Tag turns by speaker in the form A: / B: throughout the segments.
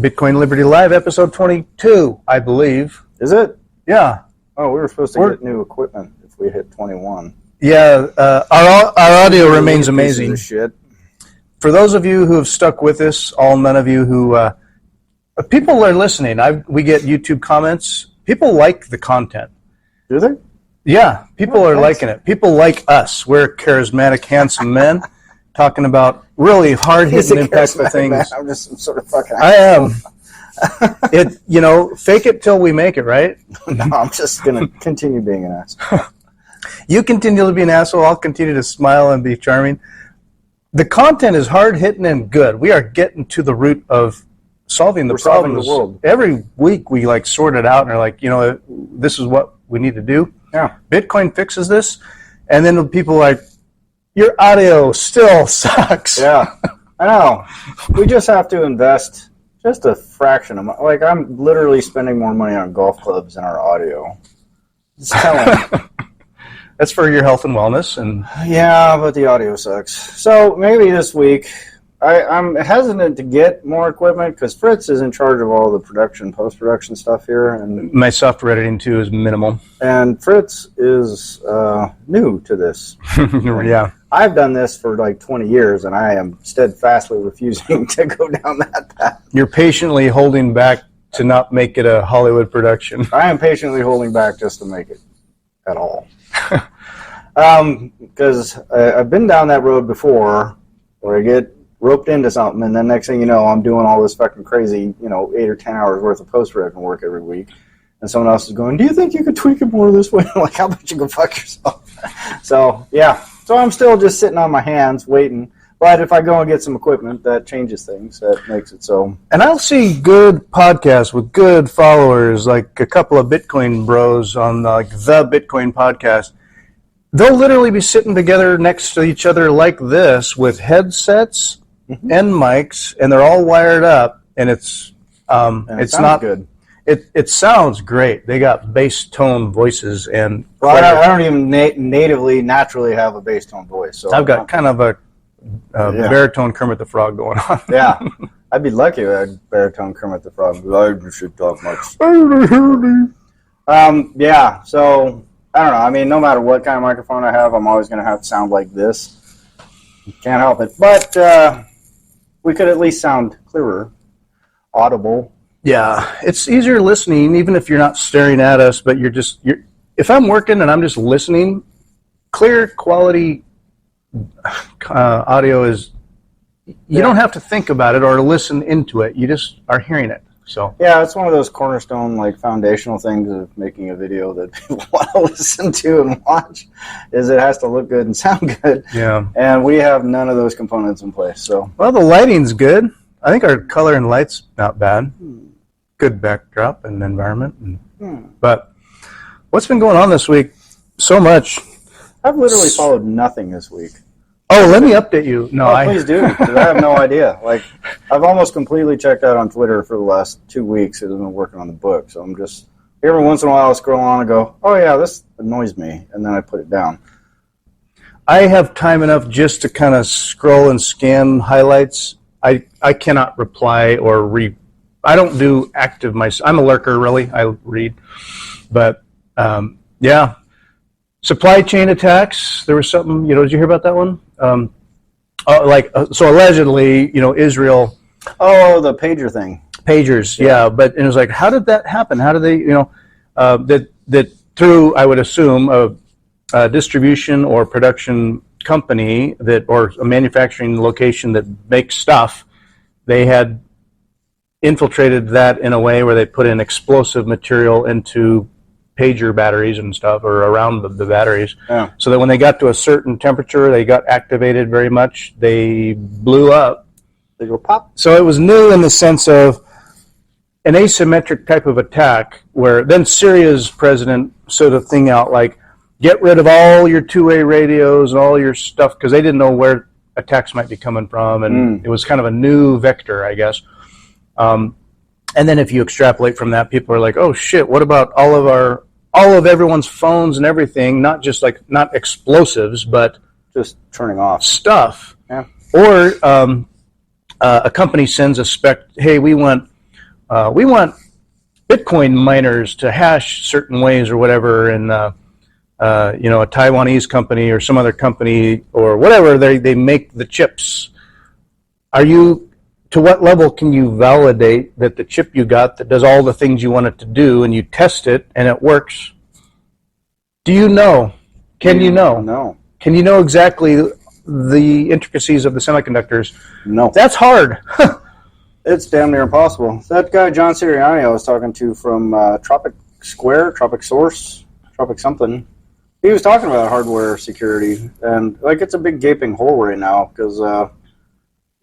A: Bitcoin Liberty Live, episode 22, I believe.
B: Is it?
A: Yeah.
B: Oh, we were supposed to get new equipment if we hit 21.
A: Yeah, our audio remains amazing.
B: Shit.
A: For those of you who have stuck with us, none of you who... people are listening. We get YouTube comments. People like the content.
B: Do they?
A: Yeah, people are liking it. People like us. We're charismatic, handsome men talking about really hard-hitting, impactful things.
B: Man. I'm just sort of fucking...
A: I am. Fake it till we make it, right?
B: No, I'm just going to continue being an asshole.
A: You continue to be an asshole. I'll continue to smile and be charming. The content is hard-hitting and good. We are getting to the root of solving the problems.
B: Solving the world.
A: Every week we sort it out and are like, this is what we need to do.
B: Yeah.
A: Bitcoin fixes this. And then people are like, your audio still sucks.
B: Yeah, I know. We just have to invest just a fraction of I'm literally spending more money on golf clubs than our audio. It's telling.
A: That's for your health and wellness. And
B: yeah, but the audio sucks. So maybe this week, I'm hesitant to get more equipment because Fritz is in charge of all the post-production stuff here. And
A: my software editing, too, is minimal.
B: And Fritz is new to this.
A: Yeah.
B: I've done this for 20 years, and I am steadfastly refusing to go down that path.
A: You're patiently holding back to not make it a Hollywood production.
B: I am patiently holding back just to make it at all. Because I've been down that road before where I get roped into something, and then next thing you know, I'm doing all this fucking crazy, 8 or 10 hours worth of post-production work every week. And someone else is going, do you think you could tweak it more this way? I'm like, how about you go fuck yourself? So, yeah. So I'm still just sitting on my hands waiting. But if I go and get some equipment, that changes things. That makes it so.
A: And I'll see good podcasts with good followers, like a couple of Bitcoin bros on the Bitcoin podcast. They'll literally be sitting together next to each other like this with headsets and mics, and they're all wired up, and it's not
B: good.
A: It sounds great. They got bass tone voices, and
B: well, I don't even naturally have a bass tone voice. So
A: I've got kind of a baritone Kermit the Frog going on.
B: Yeah, I'd be lucky if I had baritone Kermit the Frog. I should talk much. Yeah. So I don't know. I mean, no matter what kind of microphone I have, I'm always going to have to sound like this. Can't help it. But we could at least sound clearer, audible.
A: Yeah, it's easier listening, even if you're not staring at us, but you're if I'm working and I'm just listening, clear quality audio is, you don't have to think about it or listen into it. You just are hearing it. So
B: yeah, it's one of those cornerstone, foundational things of making a video that people want to listen to and watch, is it has to look good and sound good.
A: Yeah.
B: And we have none of those components in place. So
A: well, the lighting's good. I think our color and light's not bad. Good backdrop and environment. But what's been going on this week? So much.
B: I've literally followed nothing this week.
A: Oh, let me update you. No,
B: please do, because I have no idea. I've almost completely checked out on Twitter for the last 2 weeks. I've been working on the book, so I'm just every once in a while I'll scroll on and go, oh yeah, this annoys me, and then I put it down.
A: I have time enough just to kind of scroll and scan highlights. I cannot reply or I don't do active myself. I'm a lurker, really. I read. But, yeah. Supply chain attacks. There was something, did you hear about that one? So allegedly, Israel.
B: Oh, the pager thing.
A: Pagers, yeah. But it was like, how did that happen? How did they, that through, I would assume, a distribution or production company or a manufacturing location that makes stuff, they had infiltrated that in a way where they put in explosive material into pager batteries and stuff, or around the batteries, so that when they got to a certain temperature, they got activated very much, they blew up.
B: They go pop.
A: So it was new in the sense of an asymmetric type of attack, where then Syria's president sort of thing out like, get rid of all your two-way radios and all your stuff, because they didn't know where attacks might be coming from, and it was kind of a new vector, I guess. And then if you extrapolate from that, people are like, oh shit, what about all of everyone's phones and everything, not just not explosives, but
B: just turning off
A: stuff.
B: Yeah.
A: Or a company sends a spec, hey, we want we want Bitcoin miners to hash certain ways or whatever, and a Taiwanese company or some other company or whatever, they make the chips. To what level can you validate that the chip you got that does all the things you want it to do, and you test it and it works? Do you know? Can you know?
B: No.
A: Can you know exactly the intricacies of the semiconductors?
B: No.
A: That's hard.
B: It's damn near impossible. That guy, John Sirianni, I was talking to from Tropic Source, Tropic something, he was talking about hardware security, and like it's a big gaping hole right now because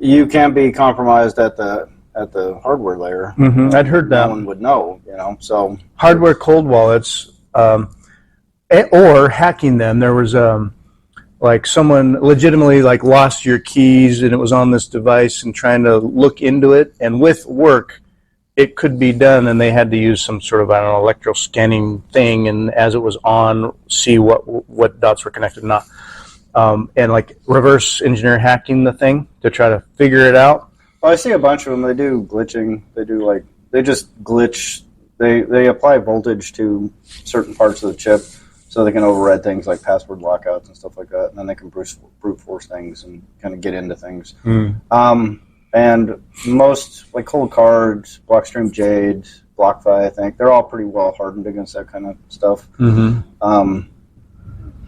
B: you can't be compromised at the hardware layer.
A: Mm-hmm. I'd heard that.
B: No one would know, So
A: hardware cold wallets, or hacking them. There was like someone legitimately like lost your keys and it was on this device and trying to look into it, and with work it could be done, and they had to use some sort of, I don't know, electro scanning thing, and as it was on, see what dots were connected or not, and like reverse engineer hacking the thing to try to figure it out.
B: Well, I see a bunch of them. They do glitching. They just glitch. They apply voltage to certain parts of the chip so they can override things like password lockouts and stuff like that, and then they can brute force things and kind of get into things. And most, like Cold Cards, Blockstream Jade, BlockFi, I think, they're all pretty well hardened against that kind of stuff. Mm-hmm.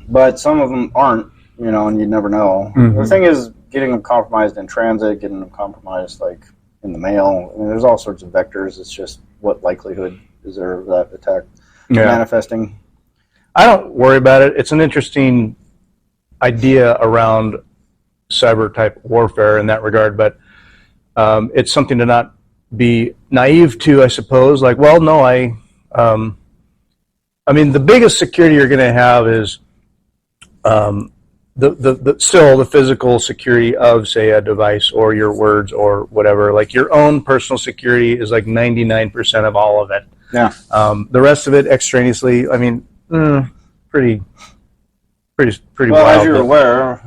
B: But some of them aren't, and you'd never know. Mm-hmm. The thing is getting them compromised in transit, getting them compromised like in the mail. I mean, there's all sorts of vectors. It's just what likelihood is there of that attack manifesting?
A: I don't worry about it. It's an interesting idea around cyber type warfare in that regard, but it's something to not be naive to, I suppose. Like, well, no, I mean, the biggest security you're going to have is still the physical security of, say, a device or your words or whatever. Like your own personal security is like 99% of all of it.
B: Yeah.
A: The rest of it extraneously, I mean, pretty
B: well,
A: wild.
B: As you're aware,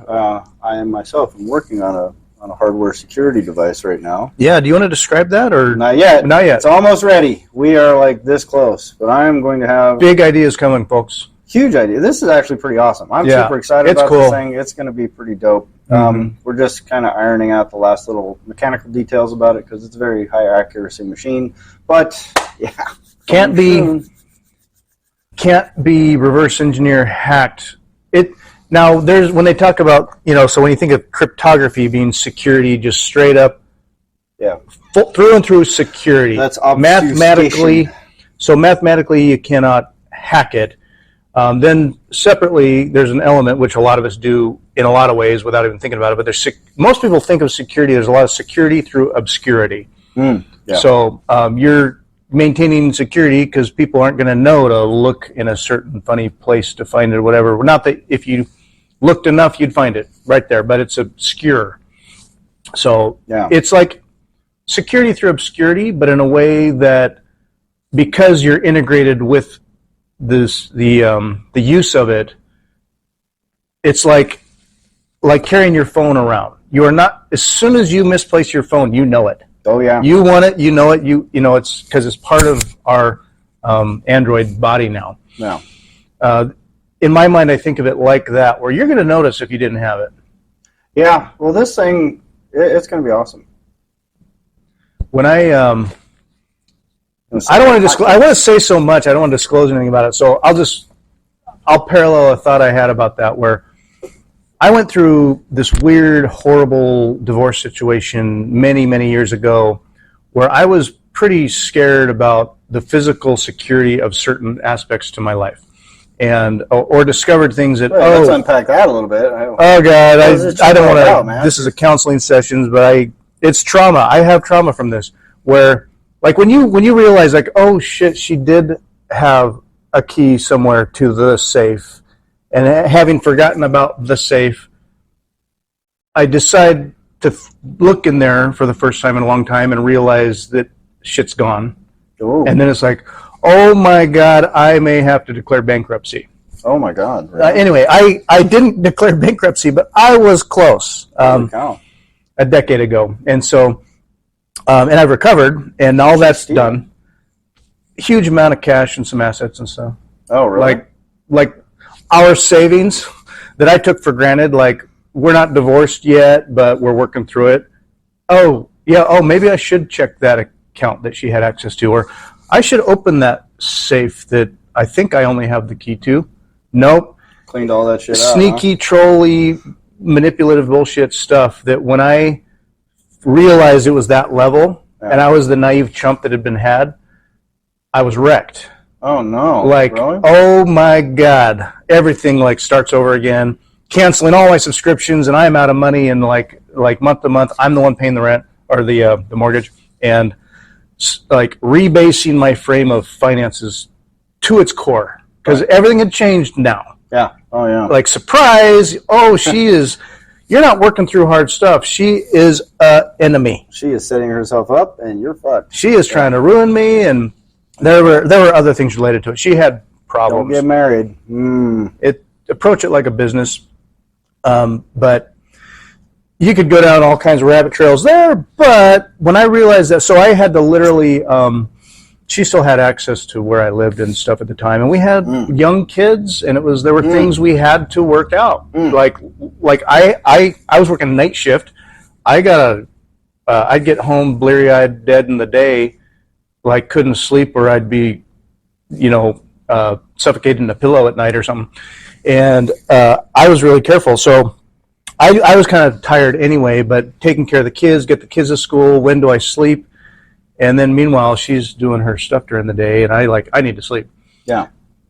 B: I am myself working on a hardware security device right now.
A: Yeah, do you want to describe that or
B: not yet?
A: Not yet.
B: It's almost ready. We are like this close, but I am going to have
A: big ideas coming, folks.
B: Huge idea. This is actually pretty awesome. I'm super excited about this thing. It's going to be pretty dope. Mm-hmm. We're just kind of ironing out the last little mechanical details about it because it's a very high accuracy machine. But yeah,
A: can't be reverse engineer hacked. Now, there's when they talk about, so when you think of cryptography being security, just straight up, through and through security.
B: That's
A: mathematically. So mathematically, you cannot hack it. Then separately, there's an element which a lot of us do in a lot of ways without even thinking about it. But most people think of security. There's a lot of security through obscurity. So you're maintaining security because people aren't going to know to look in a certain funny place to find it or whatever. Not that if you looked enough, you'd find it right there, but it's obscure. So it's like security through obscurity, but in a way that because you're integrated with the use of it, it's like carrying your phone around. You are not, as soon as you misplace your phone, you know it.
B: Oh yeah.
A: You want it, you know it, it's because it's part of our Android body now.
B: Yeah.
A: In my mind, I think of it like that, where you're going to notice if you didn't have it.
B: Yeah. Well, this thing, it's going to be awesome.
A: When I don't want to disclose. I want to say so much. I don't want to disclose anything about it. So I'll parallel a thought I had about that, where I went through this weird, horrible divorce situation many, many years ago, where I was pretty scared about the physical security of certain aspects to my life, and or discovered things that
B: let's unpack that a little bit.
A: Oh God, I don't want to. This is a counseling sessions, but it's trauma. I have trauma from this, where. Like when you realize, like, oh shit, she did have a key somewhere to the safe, and having forgotten about the safe, I decide to look in there for the first time in a long time and realize that shit's gone.
B: Ooh.
A: And then it's like, oh my God, I may have to declare bankruptcy.
B: Oh my God. Really?
A: Anyway, I didn't declare bankruptcy, but I was close a decade ago, and so. And I've recovered, and all that's
B: Steal.
A: done. Huge amount of cash and some assets and stuff.
B: Oh, really?
A: Like our savings that I took for granted. Like, we're not divorced yet, but we're working through it. Oh, yeah. Oh, maybe I should check that account that she had access to, or I should open that safe that I think I only have the key to. Nope.
B: Cleaned all that shit out.
A: Sneaky, trolly, manipulative bullshit stuff that when I realized it was that level, and I was the naive chump that had been had, I was wrecked.
B: Oh, no.
A: Like,
B: really?
A: oh my God. Everything like starts over again. Canceling all my subscriptions, and I'm out of money, and like month to month, I'm the one paying the rent or the mortgage, and like rebasing my frame of finances to its core because everything had changed now.
B: Yeah. Oh, yeah.
A: Like, surprise! Oh, she is. You're not working through hard stuff. She is an enemy.
B: She is setting herself up, and you're fucked.
A: She is trying to ruin me, and there were other things related to it. She had problems.
B: Don't get married.
A: Approach it like a business, but you could go down all kinds of rabbit trails there. But when I realized that, so I had to literally. She still had access to where I lived and stuff at the time, and we had young kids, and there were things we had to work out. Like I was working night shift. I'd get home bleary-eyed, dead in the day, like couldn't sleep, or I'd be, suffocated in a pillow at night or something. And I was really careful. So I was kind of tired anyway, but taking care of the kids, get the kids to school. When do I sleep? And then meanwhile, she's doing her stuff during the day, and I need to sleep.
B: Yeah.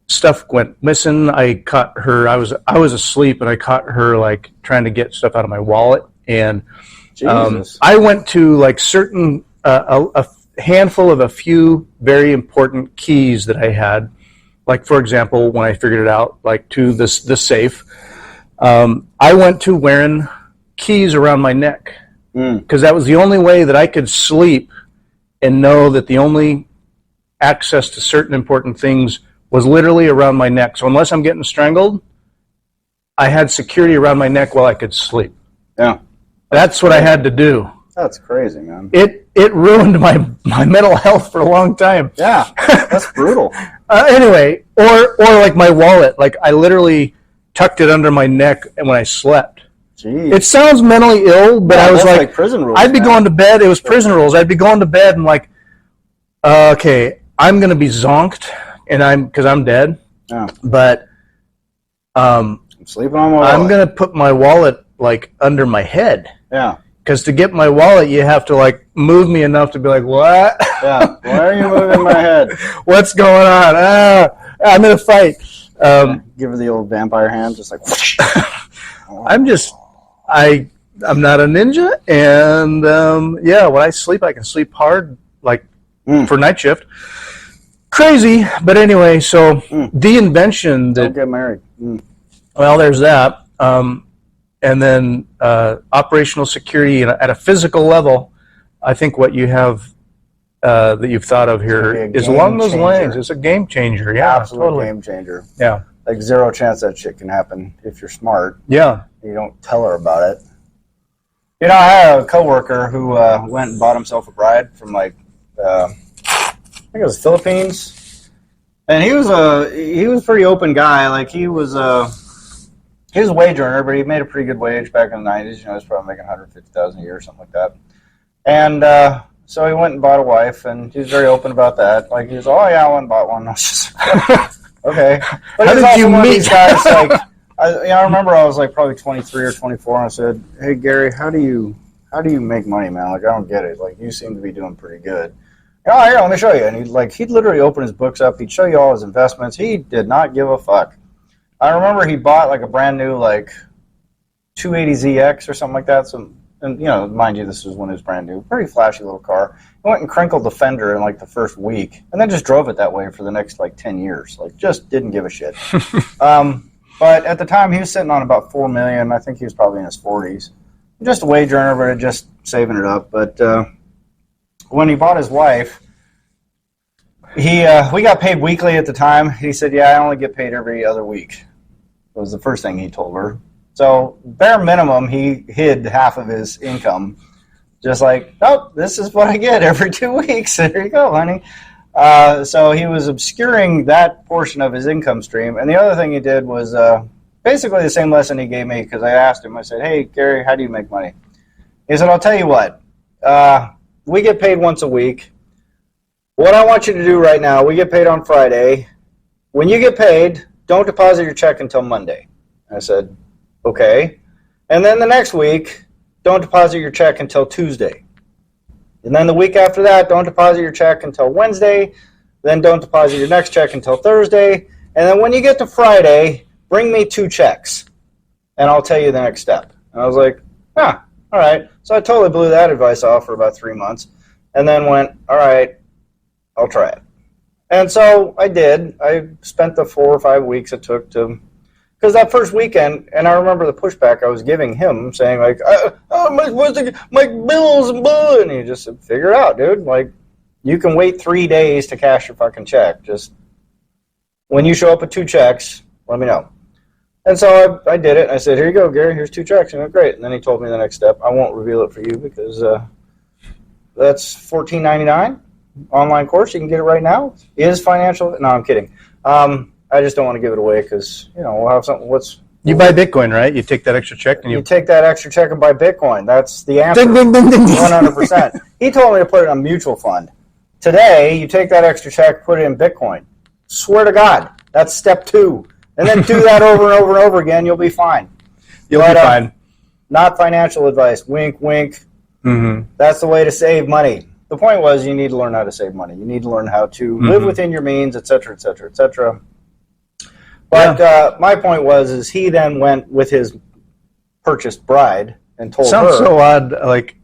A: Stuff went missing. I caught her. I was asleep, and I caught her like trying to get stuff out of my wallet. And I went to like certain a handful of a few very important keys that I had. Like, for example, when I figured it out, like to the safe, I went to wearing keys around my neck because that was the only way that I could sleep and know that the only access to certain important things was literally around my neck. So unless I'm getting strangled, I had security around my neck while I could sleep.
B: Yeah.
A: That's what I had to do.
B: That's crazy, man.
A: It ruined my mental health for a long time.
B: Yeah, that's brutal.
A: Anyway, or like my wallet, like I literally tucked it under my neck and when I slept.
B: Jeez.
A: It sounds mentally ill, but I was like
B: prison rules.
A: I'd be going to bed. It was prison rules. I'd be going to bed and like, okay, I'm gonna be zonked, and because I'm dead.
B: Yeah.
A: But
B: I'm sleeping on my wallet.
A: I'm gonna put my wallet like under my head.
B: Yeah.
A: Because to get my wallet, you have to like move me enough to be like, what?
B: Yeah. Why are you moving my head?
A: What's going on? I'm in a fight.
B: Give her the old vampire hand, just like. Whoosh.
A: I'm not a ninja, and when I sleep, I can sleep hard, like for night shift. Crazy, but anyway. So the invention that
B: Don't get married.
A: Well, there's that. And then operational security at a physical level, I think what you have that you've thought of here is along those lines. It's a game changer. Yeah,
B: absolute
A: totally.
B: game changer.
A: Yeah.
B: Like zero chance that shit can happen if you're smart.
A: Yeah.
B: You don't tell her about it. I had a coworker who went and bought himself a bride from like I think it was Philippines, and he was a pretty open guy. Like he was a wage earner, but he made a pretty good wage back in the 90s. He was probably making $150,000 a year or something like that. And so he went and bought a wife, and he was very open about that. Like he was, oh yeah, I went and bought one. I was just okay. But
A: how did you meet
B: these guys? Like I remember I was like probably 23 or 24, and I said, hey Gary, how do you make money, man? Like I don't get it. Like you seem to be doing pretty good. Oh, here, let me show you. And he'd literally open his books up. He'd show you all his investments. He did not give a fuck. I remember he bought like a brand new like 280ZX or something like that. So, and mind you, this was when it was brand new, pretty flashy little car. He went and crinkled the fender in like the first week, and then just drove it that way for the next like 10 years. Like just didn't give a shit. But at the time, he was sitting on about $4 million. I think he was probably in his 40s. Just a wage earner, but just saving it up. But when he bought his wife, we got paid weekly at the time. He said, yeah, I only get paid every other week. It was the first thing he told her. So bare minimum, he hid half of his income Just like, oh, this is what I get every 2 weeks. There you go, honey. So he was obscuring that portion of his income stream. And the other thing he did was basically the same lesson he gave me, because I asked him, I said, hey, Gary, how do you make money? He said, I'll tell you what. We get paid once a week. What I want you to do right now, we get paid on Friday. When you get paid, don't deposit your check until Monday. I said, okay. And then the next week, don't deposit your check until Tuesday. And then the week after that, don't deposit your check until Wednesday. Then don't deposit your next check until Thursday. And then when you get to Friday, bring me 2 checks, and I'll tell you the next step. And I was like, all right. So I totally blew that advice off for about 3 months, and then went, all right, I'll try it. And so I did. I spent the 4 or 5 weeks it took to, because that first weekend, and I remember the pushback I was giving him, saying like, my bills and blah, and he just said, figure it out, dude. Like, you can wait 3 days to cash your fucking check. Just when you show up with 2 checks, let me know. And so I did it. I said, here you go, Gary. Here's 2 checks. And he went, great. And then he told me the next step. I won't reveal it for you because that's $14.99 online course. You can get it right now. It is financial. No, I'm kidding. I just don't want to give it away because, we'll have something.
A: You buy Bitcoin, right? You take that extra check and
B: you take that extra check and buy Bitcoin. That's the answer.
A: Ding, ding, ding, ding.
B: 100%. He told me to put it in a mutual fund. Today, you take that extra check, put it in Bitcoin. Swear to God, that's step 2. And then do that over and over and over again. You'll be fine.
A: You'll be fine.
B: Not financial advice. Wink, wink.
A: Mm-hmm.
B: That's the way to save money. The point was you need to learn how to save money. You need to learn how to live within your means, et cetera, et cetera, et cetera. But my point was he then went with his purchased bride and told her.
A: Sounds so odd. Like,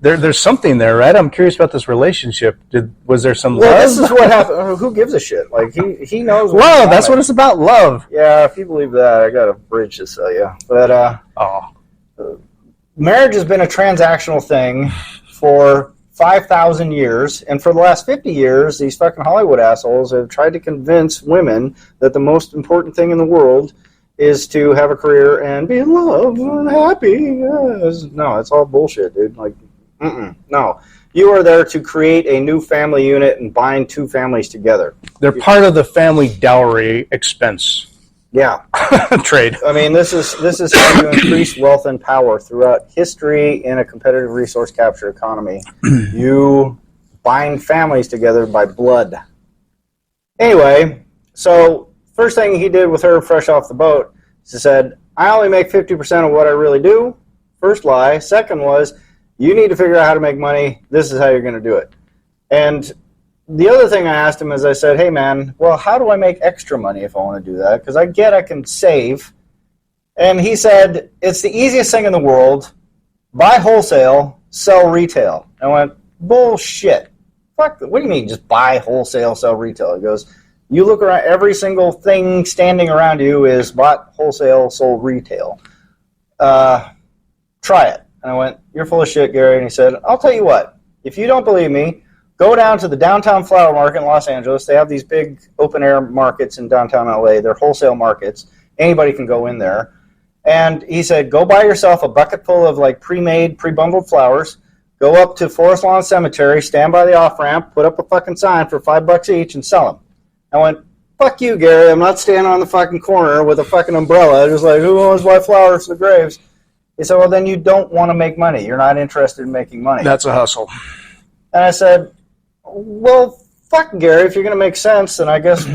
A: there's something there, right? I'm curious about this relationship. Was there some love?
B: This is what happened. Who gives a shit? Like, he knows.
A: Love. That's what it's about. Love.
B: Yeah, if you believe that, I got a bridge to sell you. But marriage has been a transactional thing for 5,000 years, and for the last 50 years, these fucking Hollywood assholes have tried to convince women that the most important thing in the world is to have a career and be in love and happy. No, it's all bullshit, dude. Like, no. You are there to create a new family unit and bind 2 families together.
A: They're part of the family dowry expense.
B: Yeah.
A: Trade.
B: I mean, this is how you increase wealth and power throughout history in a competitive resource capture economy. You bind families together by blood. Anyway, so first thing he did with her fresh off the boat, he said, I only make 50% of what I really do. First lie. Second was, you need to figure out how to make money. This is how you're going to do it. And the other thing I asked him is I said, hey, man, well, how do I make extra money if I want to do that? Because I can save. And he said, it's the easiest thing in the world. Buy wholesale, sell retail. I went, bullshit. Fuck, what do you mean just buy wholesale, sell retail? He goes, you look around, every single thing standing around you is bought wholesale, sold retail. Try it. And I went, you're full of shit, Gary. And he said, I'll tell you what. If you don't believe me, go down to the downtown flower market in Los Angeles. They have these big open-air markets in downtown LA. They're wholesale markets. Anybody can go in there. And he said, go buy yourself a bucket full of like pre-made, pre-bundled flowers. Go up to Forest Lawn Cemetery, stand by the off-ramp, put up a fucking sign for $5 each and sell them. I went, fuck you, Gary. I'm not standing on the fucking corner with a fucking umbrella. Just like, who wants my flowers to the graves? He said, well, then you don't want to make money. You're not interested in making money.
A: That's a hustle.
B: And I said, well, fuck, Gary, if you're going to make sense, then I guess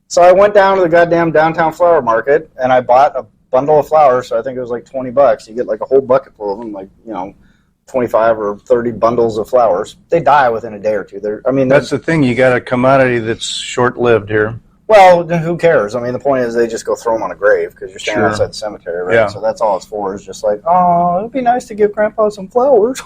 B: So I went down to the goddamn downtown flower market, and I bought a bundle of flowers, so I think it was like $20. You get like a whole bucket full of them, like, 25 or 30 bundles of flowers. They die within a day or two.
A: That's the thing. You got a commodity that's short-lived here.
B: Well, who cares? I mean, the point is they just go throw them on a grave because you're standing outside the cemetery, right?
A: Yeah.
B: So that's all it's for, is just like, oh, it'd be nice to give Grandpa some flowers.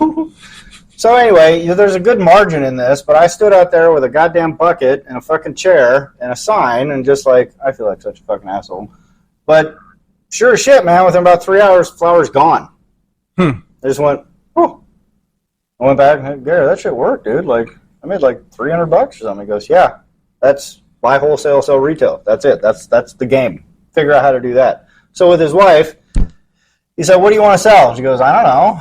B: So anyway, there's a good margin in this, but I stood out there with a goddamn bucket and a fucking chair and a sign and just like, I feel like such a fucking asshole. But sure as shit, man, within about 3 hours, flowers gone. I just went, oh. I went back and said, Gary, that shit worked, dude. Like, I made like $300 or something. He goes, yeah, that's buy wholesale, sell retail. That's it. That's the game. Figure out how to do that. So with his wife, he said, what do you want to sell? She goes, I don't know.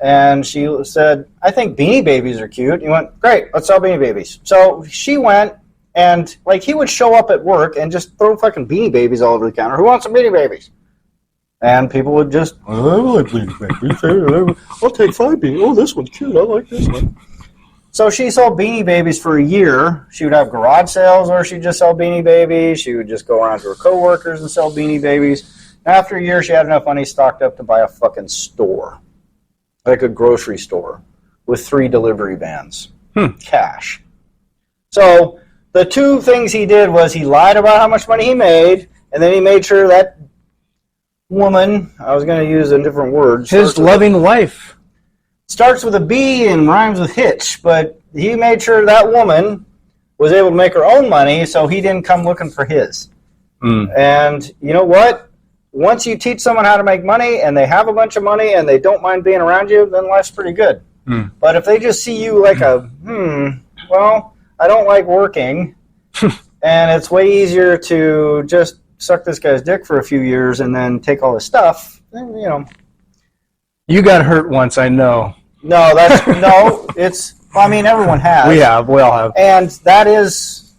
B: and she said, I think Beanie Babies are cute. He went, great, let's sell Beanie Babies. So she went, and like he would show up at work and just throw fucking Beanie Babies all over the counter. Who wants some Beanie Babies? And people would just, I like Beanie Babies. I'll take 5 Beanie. Oh, this one's cute. I like this one. So she sold Beanie Babies for a year. She would have garage sales where she'd just sell Beanie Babies. She would just go around to her coworkers and sell Beanie Babies. After a year, she had enough money stocked up to buy a fucking store, like a grocery store, with 3 delivery vans, cash. So the 2 things he did was he lied about how much money he made, and then he made sure that woman, I was going to use a different word.
A: His loving wife.
B: Starts with a B and rhymes with hitch, but he made sure that woman was able to make her own money, so he didn't come looking for his. And you know what? Once you teach someone how to make money and they have a bunch of money and they don't mind being around you, then life's pretty good. But if they just see you like well, I don't like working, and it's way easier to just suck this guy's dick for a few years and then take all his stuff, then, you know.
A: You got hurt once, I know.
B: No, it's, I mean, everyone has.
A: We all have.
B: And that's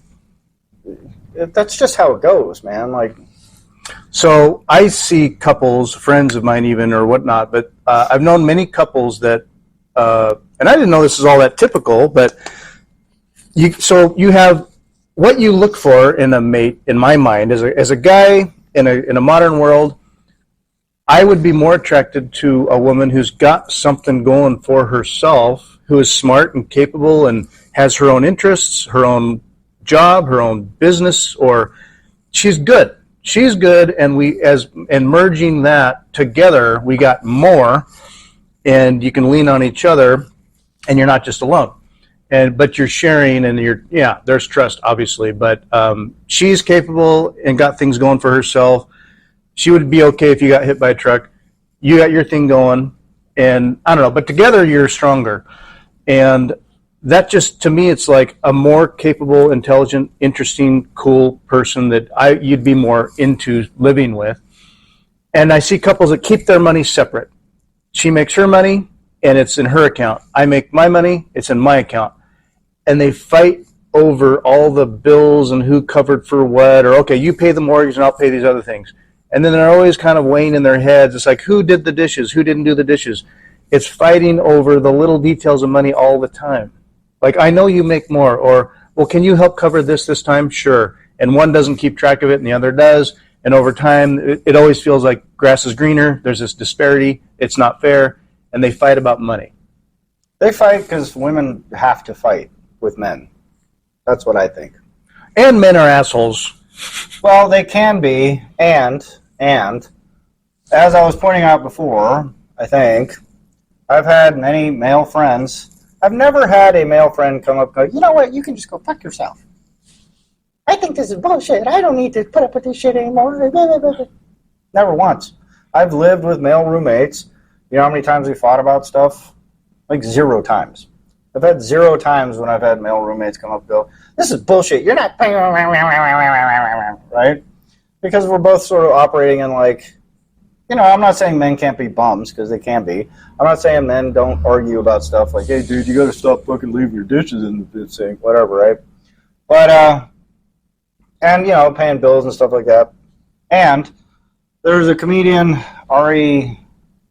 B: just how it goes, man. Like,
A: so I see couples, friends of mine even, or whatnot, but I've known many couples that, and I didn't know this is all that typical, but you have what you look for in a mate, in my mind, as a guy in a modern world. I would be more attracted to a woman who's got something going for herself, who is smart and capable and has her own interests, her own job, her own business, or she's good. She's good, and merging that together, we got more, and you can lean on each other, and you're not just alone. But you're sharing, and there's trust, obviously, but she's capable and got things going for herself. She would be okay if you got hit by a truck. You got your thing going, and I don't know, but together you're stronger. And that just, to me, it's like a more capable, intelligent, interesting, cool person that you'd be more into living with. And I see couples that keep their money separate. She makes her money, and it's in her account. I make my money, it's in my account. And they fight over all the bills and who covered for what, or okay, you pay the mortgage and I'll pay these other things. And then they're always kind of weighing in their heads. It's like, who did the dishes? Who didn't do the dishes? It's fighting over the little details of money all the time. Like, I know you make more, or, well, can you help cover this time? Sure. And one doesn't keep track of it and the other does. And over time, it always feels like grass is greener. There's this disparity. It's not fair. And they fight about money.
B: They fight because women have to fight with men. That's what I think.
A: And men are assholes.
B: Well, they can be, and as I was pointing out before, I think, I've had many male friends. I've never had a male friend come up and go, you know what, you can just go fuck yourself. I think this is bullshit. I don't need to put up with this shit anymore. Never once. I've lived with male roommates. You know how many times we fought about stuff? Like 0 times. I've had 0 times when I've had male roommates come up and go, this is bullshit. You're not paying, right? Because we're both sort of operating in like, you know, I'm not saying men can't be bums, because they can be. I'm not saying men don't argue about stuff like, hey, dude, you got to stop fucking leaving your dishes in the sink, whatever, right? But, and, you know, paying bills and stuff like that. And there's a comedian, Ari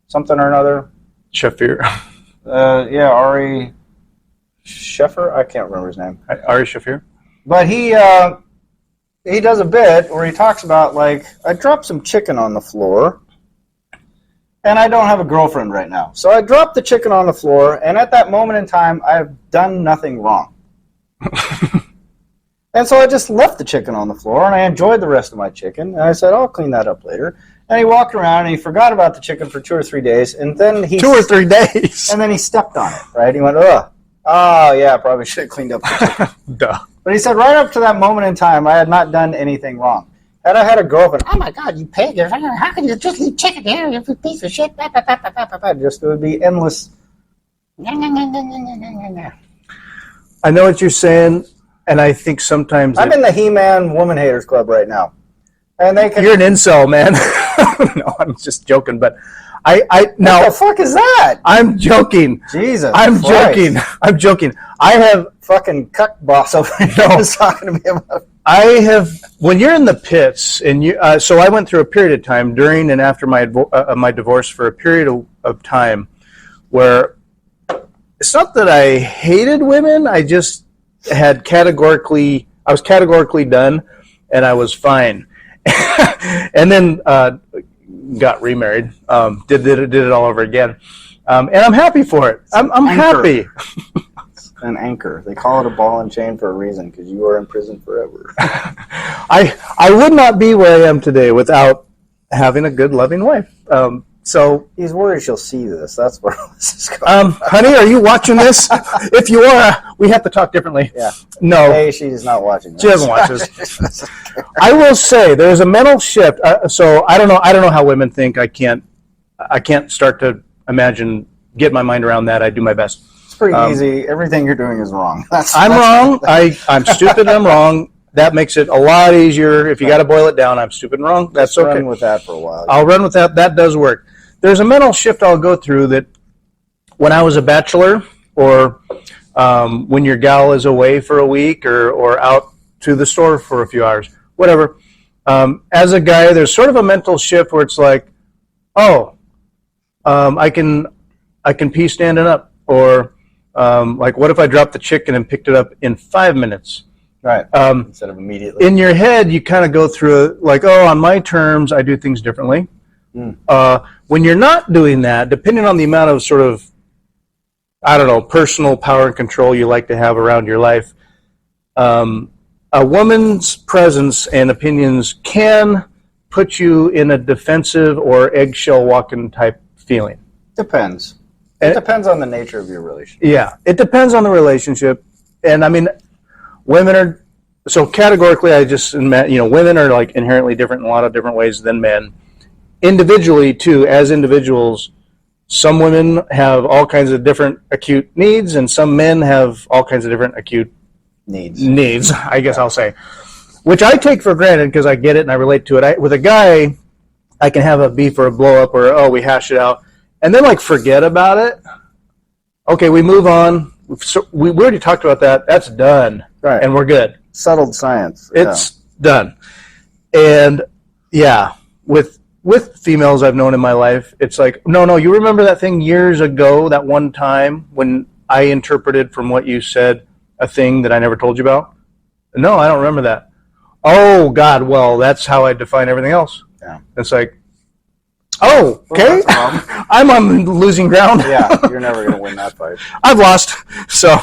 B: something or another.
A: Shafir.
B: Ari Sheffer? I can't remember his name.
A: Ari Shafir.
B: But he does a bit where he talks about, like, I dropped some chicken on the floor, and I don't have a girlfriend right now. So I dropped the chicken on the floor, and at that moment in time, I have done nothing wrong. And so I just left the chicken on the floor, and I enjoyed the rest of my chicken, and I said, I'll clean that up later. And he walked around, and he forgot about the chicken for 2 or 3 days, and then he...
A: 2 or 3 days?
B: And then he stepped on it, right? He went, ugh. Oh, yeah, probably should have cleaned up the chicken.
A: Duh.
B: But he said right up to that moment in time, I had not done anything wrong. Had I had a girlfriend, oh my God, you pig, how can you just leave chicken there, you piece of shit, just it would be endless.
A: I know what you're saying, and I think sometimes...
B: I'm in the He-Man Woman Haters Club right now. And they can,
A: you're an incel, man. No, I'm just joking. But I now
B: what the fuck is that?
A: I'm joking.
B: Jesus,
A: I'm
B: Christ.
A: joking. I'm joking. I have
B: Fucking cuck boss over here was talking to me about.
A: I have, when you're in the pits, and you, so I went through a period of time during and after my divorce for a period of time where it's not that I hated women, I just I was categorically done, and I was fine. And then got remarried, did it all over again, and I'm happy for it. I'm happy.
B: An anchor. They call it a ball and chain for a reason, because you are in prison forever.
A: I would not be where I am today without having a good, loving wife. So
B: he's worried she'll see this. That's where this is going.
A: Honey, are you watching this? If you are, we have to talk differently.
B: Yeah.
A: No.
B: Hey, she's not watching this.
A: She doesn't watch this. I will say there's a mental shift. So I don't know how women think. I can't start to get my mind around that. I do my best.
B: It's pretty easy. Everything you're doing is wrong.
A: I'm wrong. I'm stupid and I'm wrong. That makes it a lot easier. If you got to boil it down, I'm stupid and wrong. That's okay.
B: Run with that for a while.
A: I'll run with that. That does work. There's a mental shift I'll go through that when I was a bachelor, or when your gal is away for a week, or out to the store for a few hours, whatever. As a guy, there's sort of a mental shift where it's like, oh, I can pee standing up, or like, what if I dropped the chicken and picked it up in 5 minutes?
B: Right. Instead of immediately.
A: In your head, you kind of go through like, oh, on my terms, I do things differently. When you're not doing that, depending on the amount of sort of, I don't know, personal power and control you like to have around your life, a woman's presence and opinions can put you in a defensive or eggshell walking type feeling.
B: Depends. It depends on the nature of your relationship.
A: Yeah, it depends on the relationship. And I mean, women are, so categorically, women are like inherently different in a lot of different ways than men. Individually, too, as individuals, some women have all kinds of different acute needs, and some men have all kinds of different acute needs, I guess I'll say, which I take for granted because I get it and I relate to it. With a guy, I can have a beef or a blow up, or, oh, we hash it out, and then like forget about it. Okay, we move on. We already talked about that. That's done.
B: Right.
A: And we're good.
B: Settled science.
A: It's done. And yeah, with females I've known in my life, it's like, no, you remember that thing years ago, that one time when I interpreted from what you said a thing that I never told you about? No, I don't remember that. Oh, God, well, that's how I define everything else.
B: Yeah.
A: It's like, oh, okay. Well, I'm on losing ground.
B: Yeah, you're never going to win that fight.
A: I've lost, so.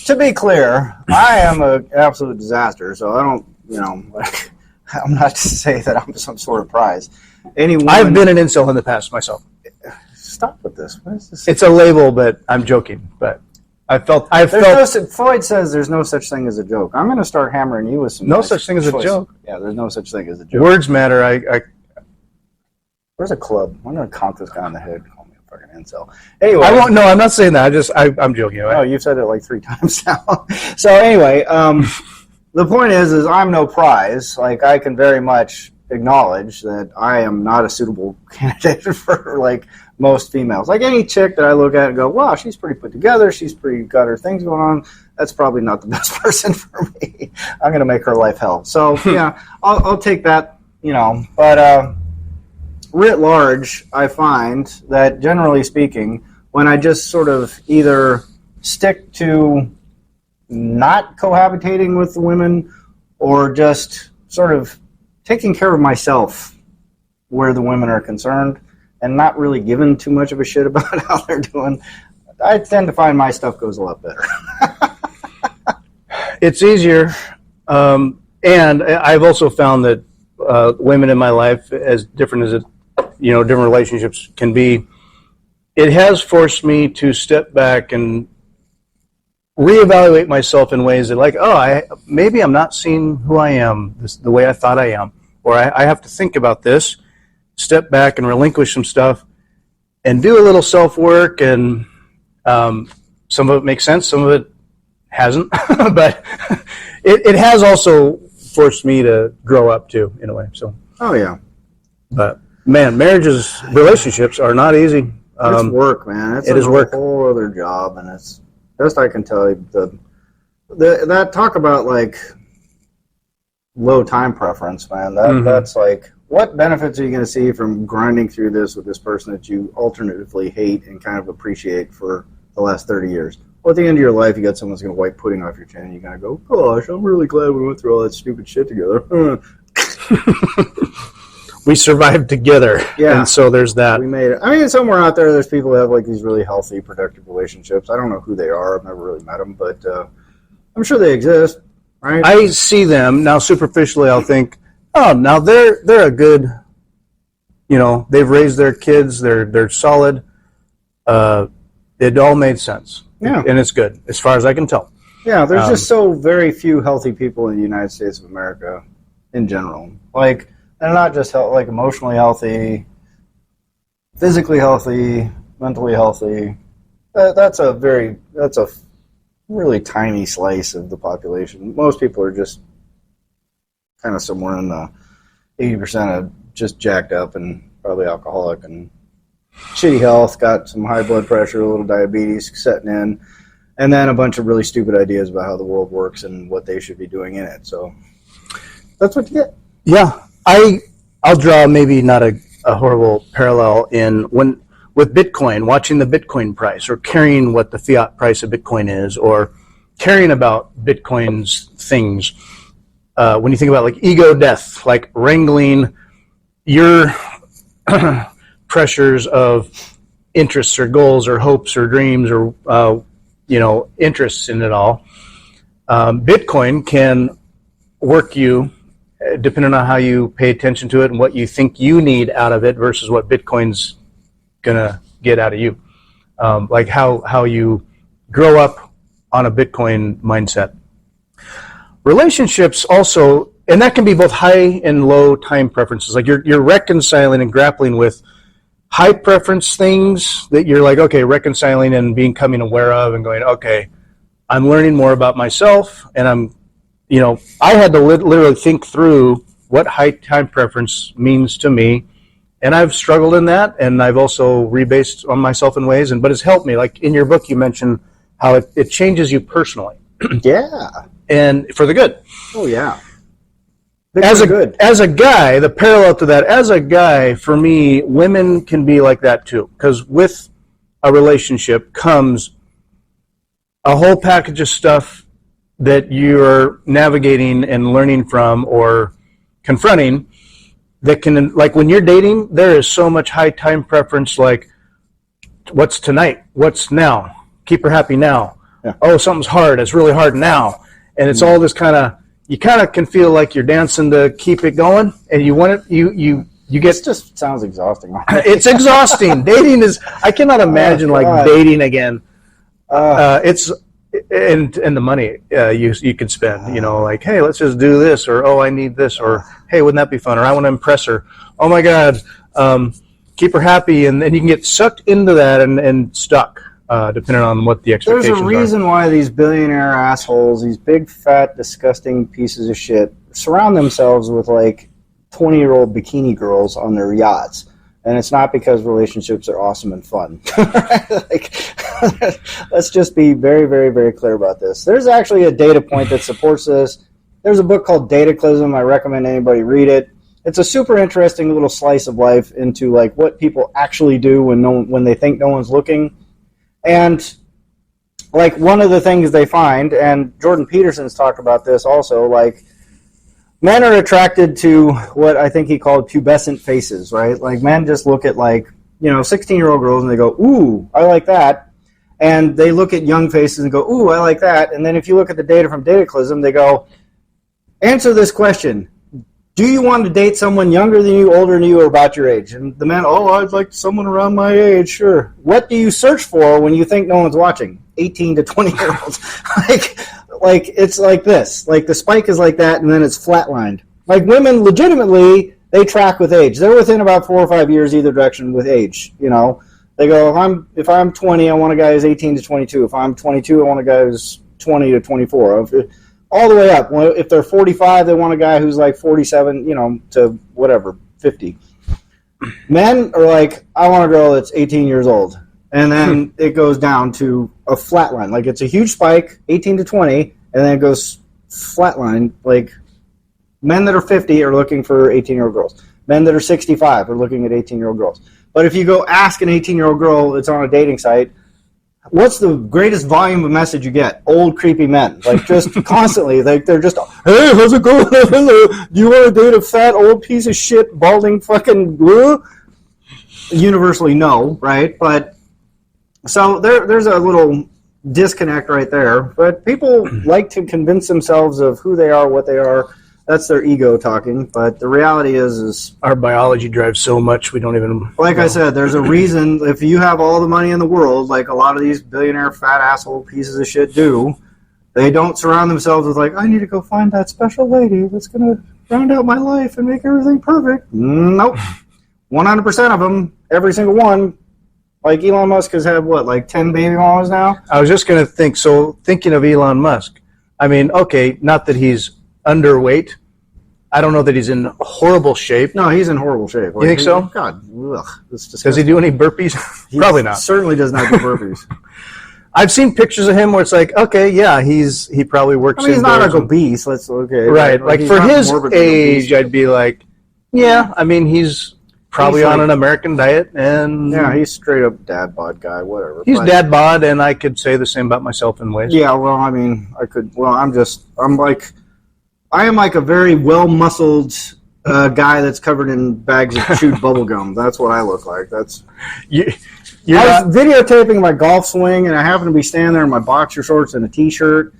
B: To be clear, I am an absolute disaster, so I don't, I'm not to say that I'm some sort of prize.
A: I've been an incel in the past myself.
B: Stop with this. What is this?
A: It's a label, but I'm joking. But
B: Freud says there's no such thing as a joke. I'm going to start hammering you with some.
A: No such thing as a joke.
B: Yeah, there's no such thing as a joke.
A: Words matter.
B: Where's a club? I'm going to conk this guy on the head. Call me a fucking incel. Anyway,
A: I won't. No, I'm not saying that. I'm joking.
B: Right? No, you've said it like 3 times now. So anyway, the point is I'm no prize. Like, I can very much acknowledge that I am not a suitable candidate for like most females. Like any chick that I look at and go, wow, she's pretty put together, she's pretty got her things going on, that's probably not the best person for me. I'm going to make her life hell. So yeah, I'll take that, but writ large, I find that generally speaking, when I just sort of either stick to not cohabitating with the women or just sort of taking care of myself where the women are concerned and not really giving too much of a shit about how they're doing, I tend to find my stuff goes a lot better.
A: It's easier. And I've also found that women in my life, as different as different relationships can be, it has forced me to step back and reevaluate myself in ways that, like, maybe I'm not seeing who I am the way I thought I am. Or I have to think about this, step back and relinquish some stuff, and do a little self-work, and some of it makes sense, some of it hasn't. But it has also forced me to grow up, too, in a way. So.
B: Oh, yeah.
A: But Man, relationships are not easy.
B: It's work, man. It's
A: it is work.
B: A whole other job, and it's best I can tell you. That talk about like low time preference, man. That's like, what benefits are you going to see from grinding through this with this person that you alternatively hate and kind of appreciate for the last 30 years? Well, at the end of your life, you got someone who's going to wipe pudding off your chin, and you're going to go, gosh, I'm really glad we went through all that stupid shit together.
A: We survived together.
B: Yeah.
A: And so there's that.
B: We made it. I mean, somewhere out there, there's people that have like these really healthy, productive relationships. I don't know who they are. I've never really met them, but I'm sure they exist, right?
A: I see them now. Superficially, I'll think, oh, now they're a good, they've raised their kids. They're solid. It all made sense.
B: Yeah.
A: And it's good as far as I can tell.
B: Yeah, there's just so very few healthy people in the United States of America in general. Like, they're not just like emotionally healthy, physically healthy, mentally healthy. That's a really tiny slice of the population. Most people are just kind of somewhere in the 80% of just jacked up and probably alcoholic and shitty health, got some high blood pressure, a little diabetes setting in, and then a bunch of really stupid ideas about how the world works and what they should be doing in it. So that's what you get.
A: Yeah. I'll draw maybe not a horrible parallel with Bitcoin, watching the Bitcoin price or caring what the fiat price of Bitcoin is or caring about Bitcoin's things. When you think about like ego death, like wrangling your pressures of interests or goals or hopes or dreams or, interests in it all, Bitcoin can work you depending on how you pay attention to it and what you think you need out of it versus what Bitcoin's gonna get out of you. Like how you grow up on a Bitcoin mindset. Relationships also, and that can be both high and low time preferences. Like you're reconciling and grappling with high preference things that you're like, okay, reconciling and becoming aware of and going, okay, I'm learning more about myself and I had to literally think through what high time preference means to me, and I've struggled in that, and I've also rebased on myself in ways, but it's helped me. Like in your book, you mentioned how it changes you personally.
B: Yeah.
A: And for the good.
B: Oh, yeah.
A: As a guy, the parallel to that, as a guy, for me, women can be like that too, because with a relationship comes a whole package of stuff that you're navigating and learning from or confronting that can, like when you're dating, there is so much high time preference, like what's tonight, what's now, keep her happy now. Yeah. Oh, something's hard, it's really hard now. And it's all this you kind of can feel like you're dancing to keep it going and you want it, you get.
B: This just sounds exhausting.
A: It's exhausting. Dating is, I cannot imagine like dating again. It's, and the money you could spend, like, hey, let's just do this, or oh, I need this, or hey, wouldn't that be fun, or I want to impress her, oh my god, keep her happy, and then you can get sucked into that and stuck depending on what the expectations are.
B: There's a reason why these billionaire assholes, these big fat disgusting pieces of shit, surround themselves with like 20-year-old bikini girls on their yachts. And it's not because relationships are awesome and fun. Let's just be very, very, very clear about this. There's actually a data point that supports this. There's a book called Dataclysm. I recommend anybody read it. It's a super interesting little slice of life into like what people actually do when they think no one's looking. And like one of the things they find, and Jordan Peterson's talked about this also, like men are attracted to what I think he called pubescent faces, right? Like men just look at like, 16-year-old girls and they go, ooh, I like that. And they look at young faces and go, ooh, I like that. And then if you look at the data from Dataclysm, they go, answer this question. Do you want to date someone younger than you, older than you, or about your age? And the man, I'd like someone around my age, sure. What do you search for when you think no one's watching? 18 to 20-year-olds. Like it's like this. Like the spike is like that, and then it's flatlined. Like women, legitimately, they track with age. They're within about 4 or 5 years either direction with age. They go, if I'm 20, I want a guy who's 18 to 22. If I'm 22, I want a guy who's 20 to 24. All the way up. If they're 45, they want a guy who's like 47, to whatever, 50. Men are like, I want a girl that's 18 years old. And then it goes down to a flat line. Like, it's a huge spike, 18 to 20, and then it goes flat line. Like, men that are 50 are looking for 18-year-old girls. Men that are 65 are looking at 18-year-old girls. But if you go ask an 18-year-old girl that's on a dating site, what's the greatest volume of message you get? Old, creepy men. Like, just constantly. Like, they're just, hey, how's it going? Hello. Do you want to date a fat, old piece of shit, balding fucking blue? Universally, no, right? But, so there's a little disconnect right there. But people like to convince themselves of who they are, what they are. That's their ego talking. But the reality is
A: our biology drives so much we don't even.
B: Like I said, there's a reason. If you have all the money in the world, like a lot of these billionaire fat asshole pieces of shit do, they don't surround themselves with like, I need to go find that special lady that's gonna round out my life and make everything perfect. Nope. 100% of them, every single one. Like Elon Musk has had what, like 10 baby mamas now?
A: I was just going to think, so thinking of Elon Musk, I mean, okay, not that he's underweight. I don't know that he's in horrible shape.
B: No, he's in horrible shape. Like,
A: you think so?
B: God, ugh, that's disgusting.
A: Does he do any burpees? Probably not.
B: Certainly does not do burpees.
A: I've seen pictures of him where it's like, okay, yeah, he probably works.
B: I mean, he's not like obese. Let's okay.
A: Right, like for his age, I'd be like, yeah. I mean, he's probably on an American diet, and
B: yeah, he's straight up dad bod guy, whatever.
A: He's dad bod, and I could say the same about myself in ways.
B: Yeah, well, I mean, I could. Well, I am like a very well-muscled guy that's covered in bags of chewed bubble gum. That's what I look like. That's I was videotaping my golf swing, and I happened to be standing there in my boxer shorts and a T-shirt.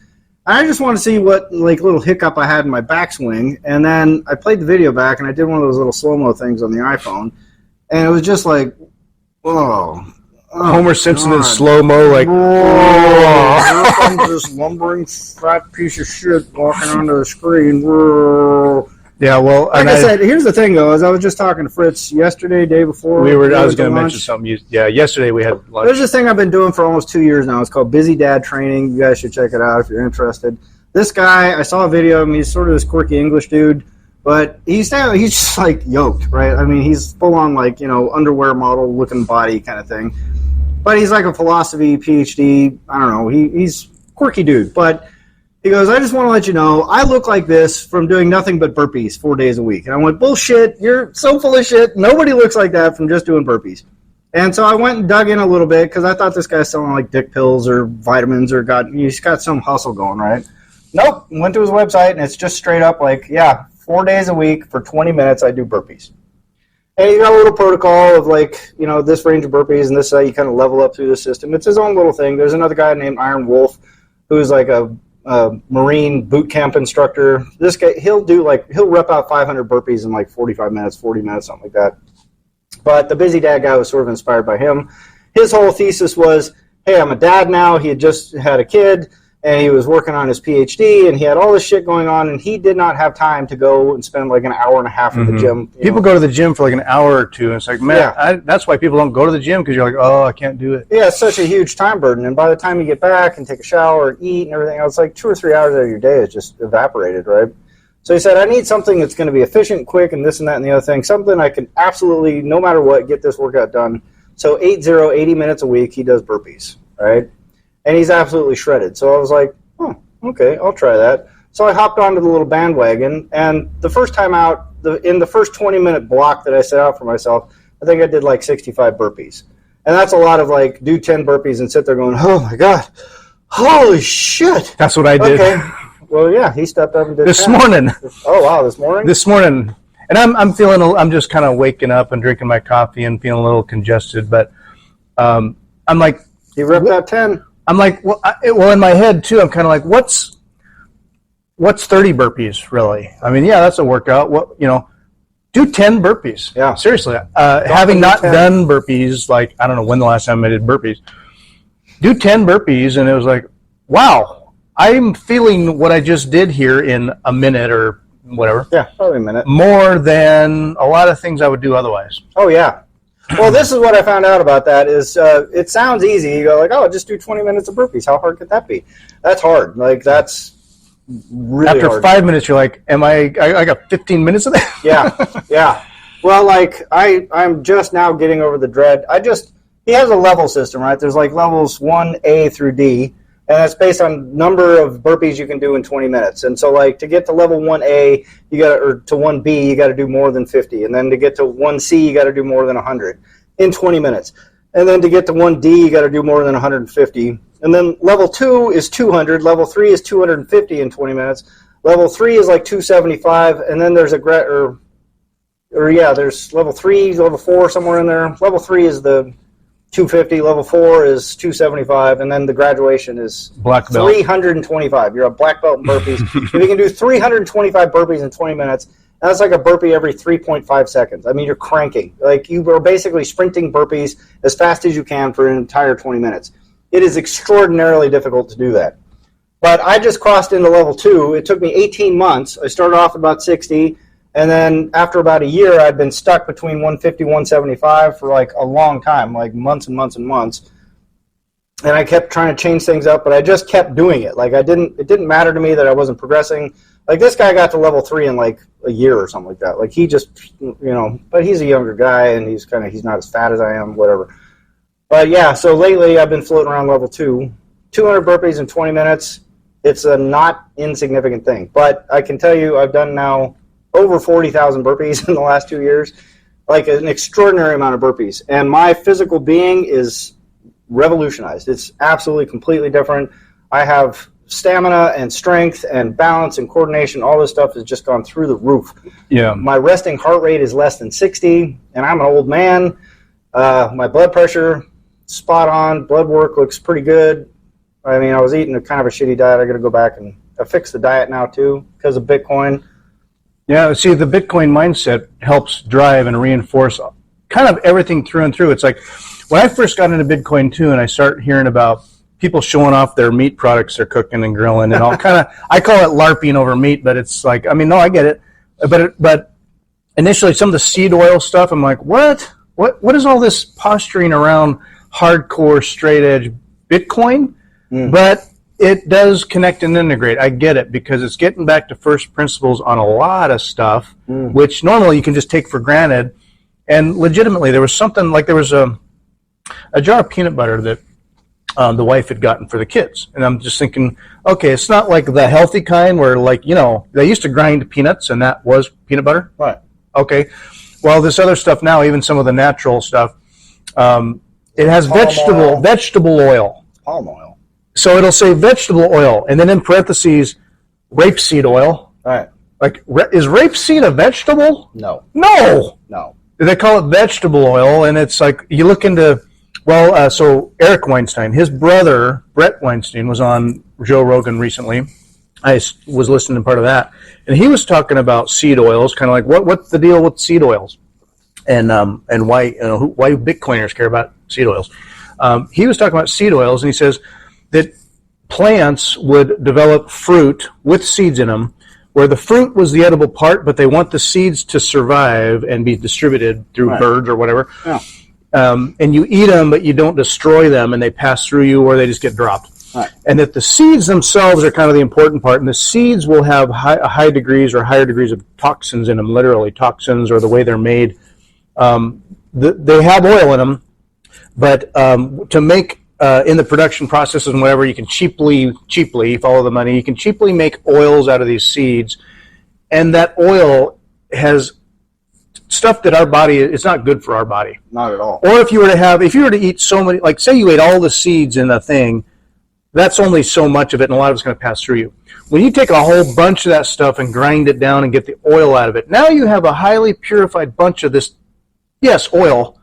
B: I just want to see what like little hiccup I had in my backswing, and then I played the video back, and I did one of those little slow-mo things on the iPhone, and it was just like, oh
A: Homer Simpson in slow-mo, like,
B: here comes this lumbering fat piece of shit walking onto the screen.
A: Yeah, well,
B: like I said, here's the thing, though. As I was just talking to Fritz yesterday, day before.
A: I was going to mention something. Yeah, yesterday we had lunch.
B: There's this thing I've been doing for almost 2 years now. It's called Busy Dad Training. You guys should check it out if you're interested. This guy, I saw a video of him. He's sort of this quirky English dude, but he's just like yoked, right? I mean, he's full on like, underwear model looking body kind of thing. But he's like a philosophy PhD. I don't know. He's a quirky dude, but. He goes, I just want to let you know, I look like this from doing nothing but burpees 4 days a week. And I went, bullshit, you're so full of shit. Nobody looks like that from just doing burpees. And so I went and dug in a little bit because I thought this guy's selling like dick pills or vitamins or he's got some hustle going, right? Nope. Went to his website and it's just straight up like, 4 days a week for 20 minutes I do burpees. And he's got a little protocol of like, this range of burpees and this is how you kind of level up through the system. It's his own little thing. There's another guy named Iron Wolf who's like a Marine boot camp instructor. This guy, he'll rep out 500 burpees in like 45 minutes, 40 minutes, something like that. But the Busy Dad guy was sort of inspired by him. His whole thesis was, hey, I'm a dad now. He had just had a kid, and he was working on his PhD, and he had all this shit going on, and he did not have time to go and spend like an hour and a half at the gym.
A: People go to the gym for like an hour or two, and it's like, man, that's why people don't go to the gym, because you're like, oh, I can't do it.
B: Yeah, it's such a huge time burden, and by the time you get back and take a shower and eat and everything else, like 2 or 3 hours out of your day is just evaporated, right? So he said, I need something that's going to be efficient, quick, and this and that and the other thing, something I can absolutely, no matter what, get this workout done. So 80 minutes a week, he does burpees, right? And he's absolutely shredded. So I was like, okay, I'll try that. So I hopped onto the little bandwagon, and the first time out, in the first 20-minute block that I set out for myself, I think I did like 65 burpees. And that's a lot of like, do 10 burpees and sit there going, oh my God, holy shit.
A: That's what I did.
B: Okay. Well, yeah, he stepped up and did
A: this morning.
B: Oh, wow, this morning?
A: This morning. And I'm just kind of waking up and drinking my coffee and feeling a little congested, but I'm like.
B: You ripped that 10.
A: I'm like, well, in my head too, I'm kind of like, what's 30 burpees really? I mean, yeah, that's a workout. Do 10 burpees.
B: Yeah.
A: Seriously. Having not done burpees, like, I don't know when the last time I did burpees, do 10 burpees. And it was like, wow, I'm feeling what I just did here in a minute or whatever.
B: Yeah, probably a minute.
A: More than a lot of things I would do otherwise.
B: Oh, yeah. Well, this is what I found out about that is it sounds easy. You go like, oh, just do 20 minutes of burpees. How hard could that be? That's hard. Like, that's really
A: After
B: hard.
A: 5 minutes, you're like, I got 15 minutes of that?
B: Yeah. Well, like I'm just now getting over the dread. He has a level system, right? There's like levels 1A through D, and that's based on number of burpees you can do in 20 minutes. And so, like, to get to level 1A, or to 1B, you got to do more than 50, and then to get to 1C, you got to do more than 100 in 20 minutes, and then to get to 1D, you got to do more than 150, and then level 2 is 200, level 3 is 250 in 20 minutes, level 3 is like 275, and then there's there's level 3, level 4 somewhere in there. Level 3 is the 250, level 4 is 275, and then the graduation is
A: black belt.
B: 325. You're a black belt in burpees. If you can do 325 burpees in 20 minutes, that's like a burpee every 3.5 seconds. I mean, you're cranking. Like, you are basically sprinting burpees as fast as you can for an entire 20 minutes. It is extraordinarily difficult to do that. But I just crossed into level 2. It took me 18 months. I started off at about 60. And then after about a year, I'd been stuck between 150, 175 for like a long time, like months and months and months. And I kept trying to change things up, but I just kept doing it. Like, it didn't matter to me that I wasn't progressing. Like, this guy got to level 3 in like a year or something like that. Like, he just, but he's a younger guy, and he's not as fat as I am, whatever. But yeah, so lately I've been floating around level 2. 200 burpees in 20 minutes. It's a not insignificant thing. But I can tell you, I've done now over 40,000 burpees in the last 2 years, like an extraordinary amount of burpees. And my physical being is revolutionized. It's absolutely completely different. I have stamina and strength and balance and coordination. All this stuff has just gone through the roof.
A: Yeah.
B: My resting heart rate is less than 60, and I'm an old man. My blood pressure, spot on. Blood work looks pretty good. I mean, I was eating a kind of a shitty diet. I got to go back and I fixed the diet now too because of Bitcoin.
A: Yeah, see, the Bitcoin mindset helps drive and reinforce kind of everything through and through. It's like when I first got into Bitcoin too, and I start hearing about people showing off their meat products they're cooking and grilling and all I call it LARPing over meat, but it's like, I mean, no, I get it. But initially some of the seed oil stuff, I'm like, what is all this posturing around hardcore straight edge Bitcoin? But it does connect and integrate. I get it, because it's getting back to first principles on a lot of stuff, which normally you can just take for granted. And legitimately, there was something like there was a jar of peanut butter that the wife had gotten for the kids. And I'm just thinking, okay, it's not like the healthy kind where, like, they used to grind peanuts and that was peanut butter.
B: Right.
A: Okay. Well, this other stuff now, even some of the natural stuff, it has vegetable oil.
B: Palm oil.
A: So it'll say vegetable oil, and then in parentheses, rapeseed oil.
B: All right.
A: Like, is rapeseed a vegetable?
B: No.
A: No. They call it vegetable oil, and it's like, you look into, so Eric Weinstein, his brother, Brett Weinstein, was on Joe Rogan recently. I was listening to part of that, and he was talking about seed oils, kind of like, what's the deal with seed oils? And why, why Bitcoiners care about seed oils. He was talking about seed oils, and he says that plants would develop fruit with seeds in them, where the fruit was the edible part, but they want the seeds to survive and be distributed through birds or whatever. Yeah. And you eat them, but you don't destroy them, and they pass through you, or they just get dropped. Right. And that the seeds themselves are kind of the important part, and the seeds will have higher degrees of toxins in them, literally toxins, or the way they're made. They have oil in them, but to make in the production processes and whatever, you can cheaply follow the money. You can cheaply make oils out of these seeds, and that oil has stuff that our body, it's not good for our body.
B: Not at all.
A: Or if you were to eat so many, like say you ate all the seeds in a thing, that's only so much of it, and a lot of it's going to pass through you. When you take a whole bunch of that stuff and grind it down and get the oil out of it, now you have a highly purified bunch of this, yes, oil,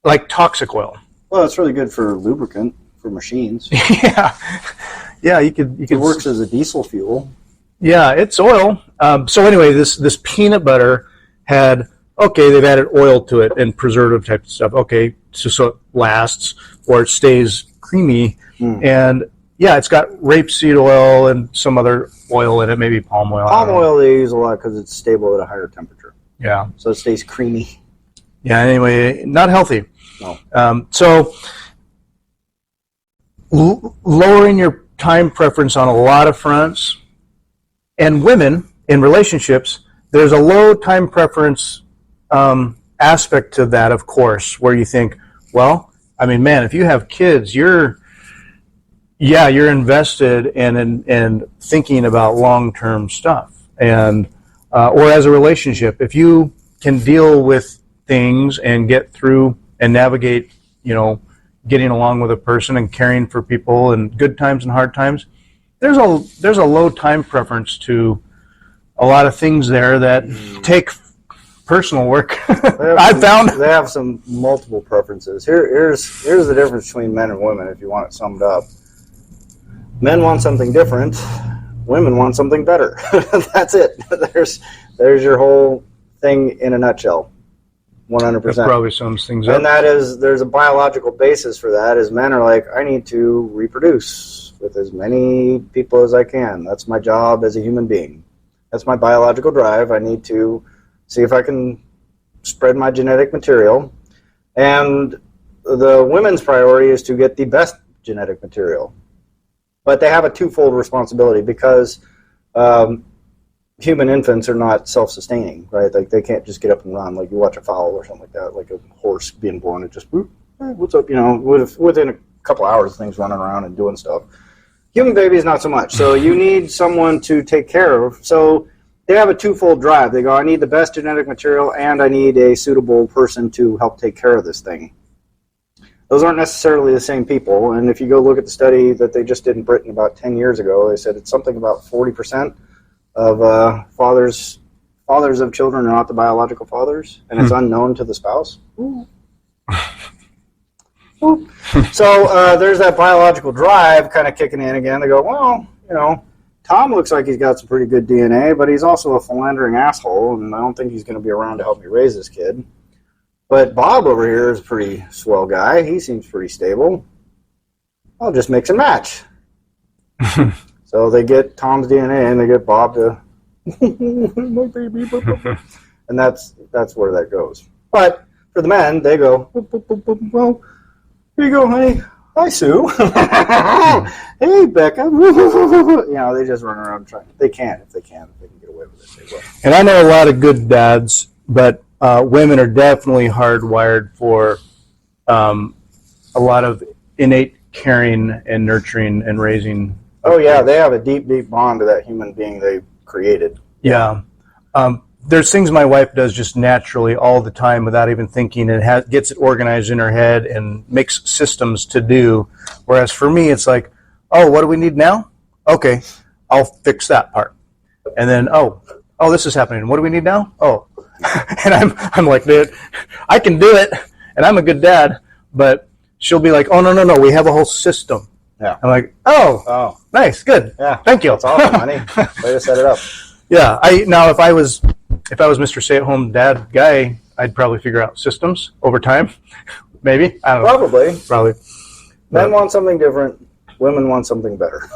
A: like toxic oil.
B: Well, it's really good for lubricant for machines.
A: Yeah, you could.
B: It works as a diesel fuel.
A: Yeah, it's oil. So anyway, this peanut butter had, okay, they've added oil to it and preservative type of stuff. Okay, so it lasts or it stays creamy. And yeah, it's got rapeseed oil and some other oil in it, maybe palm oil.
B: Palm oil they use a lot because it's stable at a higher temperature.
A: Yeah.
B: So it stays creamy.
A: Yeah, anyway, not healthy.
B: No.
A: So lowering your time preference on a lot of fronts, and women in relationships, there's a low time preference aspect to that, of course, where you think, well, I mean, man, if you have kids, you're invested in thinking about long-term stuff, and or as a relationship, if you can deal with things and get through and navigate, getting along with a person and caring for people in good times and hard times, there's a low time preference to a lot of things there that take personal work. I've found
B: they have some multiple preferences. Here's the difference between men and women, if you want it summed up. Men want something different. Women want something better. That's it. There's your whole thing in a nutshell. 100%.
A: That probably sums things up.
B: And there's a biological basis for that. As men are like, I need to reproduce with as many people as I can. That's my job as a human being. That's my biological drive. I need to see if I can spread my genetic material. And the women's priority is to get the best genetic material. But they have a twofold responsibility because human infants are not self-sustaining, right? Like they can't just get up and run. Like you watch a fowl or something like that, like a horse being born, it just, hey, what's up? Within a couple hours, things running around and doing stuff. Human babies, not so much. So you need someone to take care of. So they have a twofold drive. They go, I need the best genetic material and I need a suitable person to help take care of this thing. Those aren't necessarily the same people. And if you go look at the study that they just did in Britain about 10 years ago, they said it's something about 40% of fathers of children are not the biological fathers, and it's unknown to the spouse. Ooh. Ooh. So there's that biological drive kind of kicking in again. They go, well, Tom looks like he's got some pretty good DNA, but he's also a philandering asshole, and I don't think he's going to be around to help me raise this kid. But Bob over here is a pretty swell guy. He seems pretty stable. I'll just mix and match. So they get Tom's DNA and they get Bob to my baby, and that's where that goes. But for the men, they go, well, here you go, honey. Hi, Sue. Hey, Becca. They just run around trying. They can if they can get away with it. They will.
A: And I know a lot of good dads, but women are definitely hardwired for a lot of innate caring and nurturing and raising.
B: Oh, yeah, they have a deep, deep bond to that human being they created.
A: Yeah. There's things my wife does just naturally all the time without even thinking, and gets it organized in her head and makes systems to do. Whereas for me, it's like, oh, what do we need now? Okay, I'll fix that part. And then, oh, this is happening. What do we need now? Oh, and I'm like, dude, I can do it, and I'm a good dad, but she'll be like, oh, no, we have a whole system.
B: Yeah.
A: I'm like, oh, nice, good.
B: Yeah.
A: Thank you.
B: That's awesome, honey. Way to set it up.
A: Yeah. Now if I was Mr. Stay-at-home dad guy, I'd probably figure out systems over time. Maybe. I don't know. Probably.
B: Men want something different. Women want something better.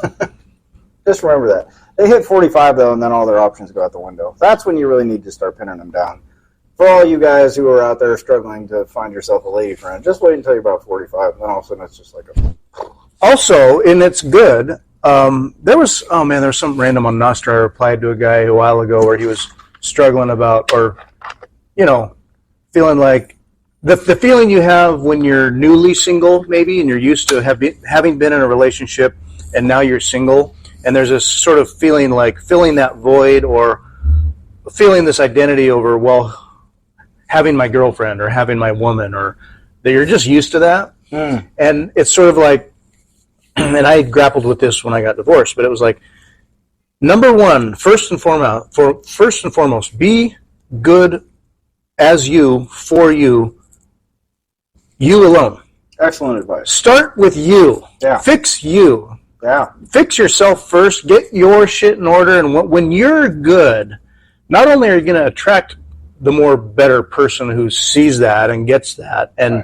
B: Just remember that. They hit 45 though, and then all their options go out the window. That's when you really need to start pinning them down. For all you guys who are out there struggling to find yourself a lady friend, just wait until you're about 45, and then all of a sudden it's just like a...
A: Also, and it's good, there was some random on Nostr. I replied to a guy a while ago where he was struggling about, or, feeling like, the feeling you have when you're newly single, maybe, and you're used to having been in a relationship, and now you're single, and there's this sort of feeling like filling that void, or feeling this identity over, well, having my girlfriend, or having my woman, or that you're just used to that. And it's sort of like, and I grappled with this when I got divorced, but it was like, number one, first and foremost, be good as you, for you alone.
B: Excellent advice.
A: Start with you.
B: Yeah.
A: Fix you.
B: Yeah.
A: Fix yourself first. Get your shit in order. And when you're good, not only are you going to attract the more better person who sees that and gets that, and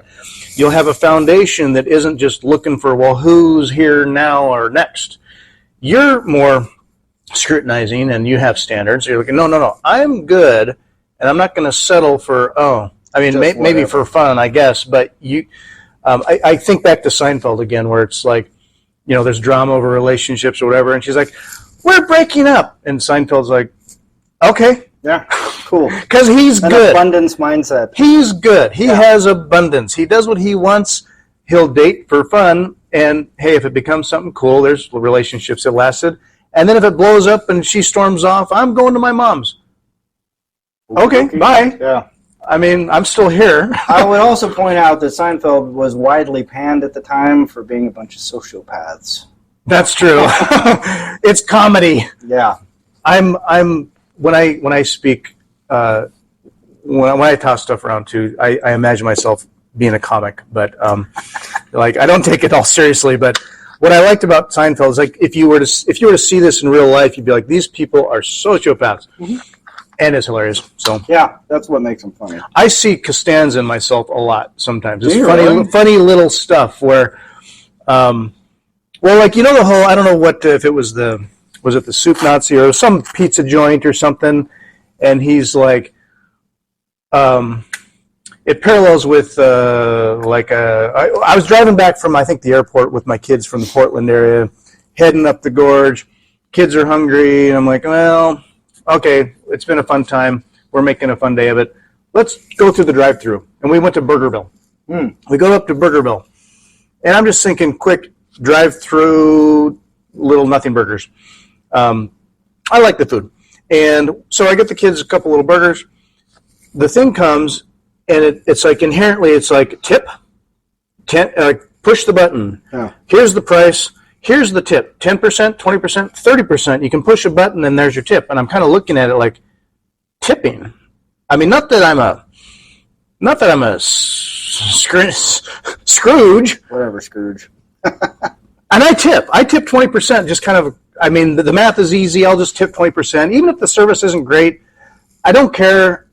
A: you'll have a foundation that isn't just looking for, well, who's here now or next. You're more scrutinizing, and you have standards. You're looking, no, I'm good, and I'm not going to settle for, maybe for fun, I guess, but you. I think back to Seinfeld again, where it's like, there's drama over relationships or whatever, and she's like, we're breaking up, and Seinfeld's like, okay.
B: Yeah. Cool.
A: Because he's
B: An
A: good.
B: abundance mindset.
A: He's good. He has abundance. He does what he wants. He'll date for fun. And, hey, if it becomes something cool, there's relationships that lasted. And then if it blows up and she storms off, I'm going to my mom's. Okay, bye.
B: Yeah.
A: I mean, I'm still here.
B: I would also point out that Seinfeld was widely panned at the time for being a bunch of sociopaths.
A: That's true. It's comedy.
B: Yeah.
A: When I speak, when I toss stuff around too, I imagine myself being a comic, but like I don't take it all seriously. But what I liked about Seinfeld is like if you were to see this in real life, you'd be like, these people are sociopaths. Mm-hmm. And it's hilarious. So
B: yeah, that's what makes them funny.
A: I see Costanza in myself a lot sometimes. It's
B: funny
A: little stuff where, well, like the whole, I don't know what if it was it the Soup Nazi or some pizza joint or something, and he's like, it parallels with I was driving back from I think the airport with my kids from the Portland area, heading up the gorge. Kids are hungry, and I'm like, well. Okay, it's been a fun time. We're making a fun day of it. Let's go through the drive-thru. And we went to Burgerville. We go up to Burgerville. And I'm just thinking, quick drive-thru, little nothing burgers. I like the food. And so I get the kids a couple little burgers. The thing comes, and it's like inherently, it's like tip, push the button. Yeah. Here's the price. Here's the tip, 10%, 20%, 30%. You can push a button and there's your tip. And I'm kind of looking at it like tipping. I mean, not that I'm a Scrooge.
B: Whatever, Scrooge.
A: And I tip 20%, just kind of, I mean, the math is easy. I'll just tip 20%. Even if the service isn't great, I don't care.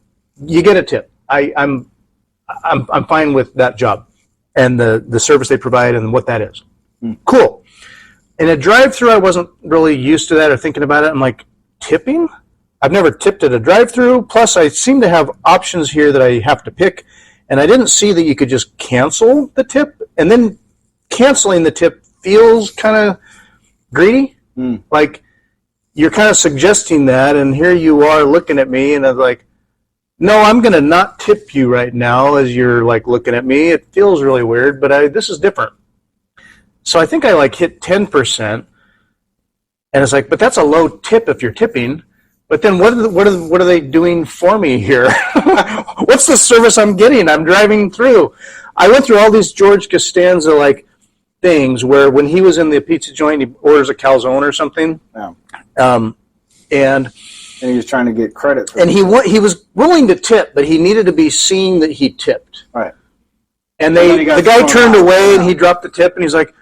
A: You get a tip. I'm fine with that job and the service they provide and what that is. Cool. In a drive-thru, I wasn't really used to that or thinking about it. I'm like, tipping? I've never tipped at a drive-thru. Plus, I seem to have options here that I have to pick, and I didn't see that you could just cancel the tip. And then canceling the tip feels kind of greedy. Like you're kind of suggesting that, and here you are looking at me, and I was like, no, I'm going to not tip you right now as you're like looking at me. It feels really weird, but this is different. So I think I like hit 10%, and it's like, but that's a low tip if you're tipping. But then what are they doing for me here? What's the service I'm getting? I'm driving through. I went through all these George Costanza like things where when he was in the pizza joint, he orders a calzone or something. Yeah. And
B: he was trying to get credit for
A: it. And he was willing to tip, but he needed to be seen that he tipped.
B: Right.
A: And the guy turned away and he dropped the tip, and he's like,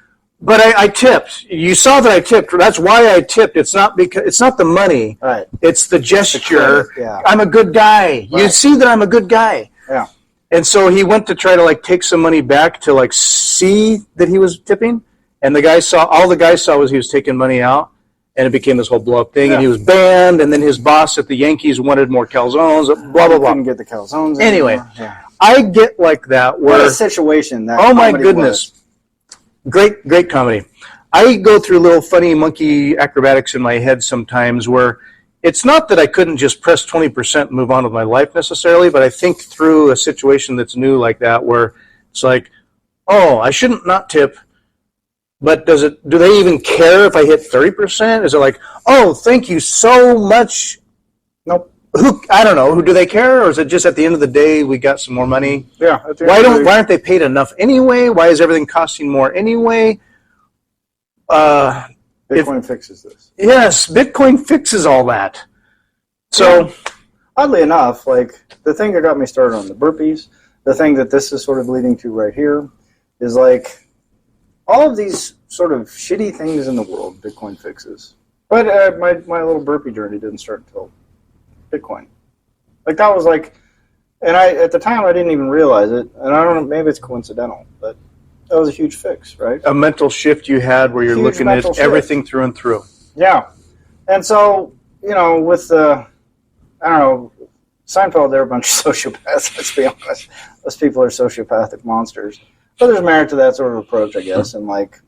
A: but I tipped. You saw that I tipped. That's why I tipped. It's not the money. Right. It's the gesture. Yeah. I'm a good guy. Right. You see that I'm a good guy.
B: Yeah.
A: And so he went to try to like take some money back to like see that he was tipping, and all the guy saw was he was taking money out, and it became this whole blow up thing, and he was banned. And then his boss at the Yankees wanted more calzones. Blah blah blah.
B: Couldn't get the calzones
A: anyway. Yeah. I get like that.
B: What a situation that.
A: Oh my goodness. Great comedy. I go through little funny monkey acrobatics in my head sometimes where it's not that I couldn't just press 20% and move on with my life necessarily, but I think through a situation that's new like that where it's like, oh, I shouldn't not tip, but do they even care if I hit 30%? Is it like, oh, thank you so much?
B: Nope.
A: I don't know. Do they care, or is it just at the end of the day we got some more money?
B: Yeah.
A: Why aren't they paid enough anyway? Why is everything costing more anyway?
B: Bitcoin fixes this.
A: Yes, Bitcoin fixes all that. So,
B: oddly enough, like the thing that got me started on the burpees, the thing that this is sort of leading to right here, is like all of these sort of shitty things in the world, Bitcoin fixes. But my little burpee journey didn't start until Bitcoin. Like that was like, and at the time I didn't even realize it, and I don't know, maybe it's coincidental, but that was a huge fix, right?
A: A mental shift you had where you're looking at everything through and through.
B: Yeah. And so, with the, I don't know, Seinfeld, they're a bunch of sociopaths, let's be honest. Those people are sociopathic monsters. But there's merit to that sort of approach, I guess, and like,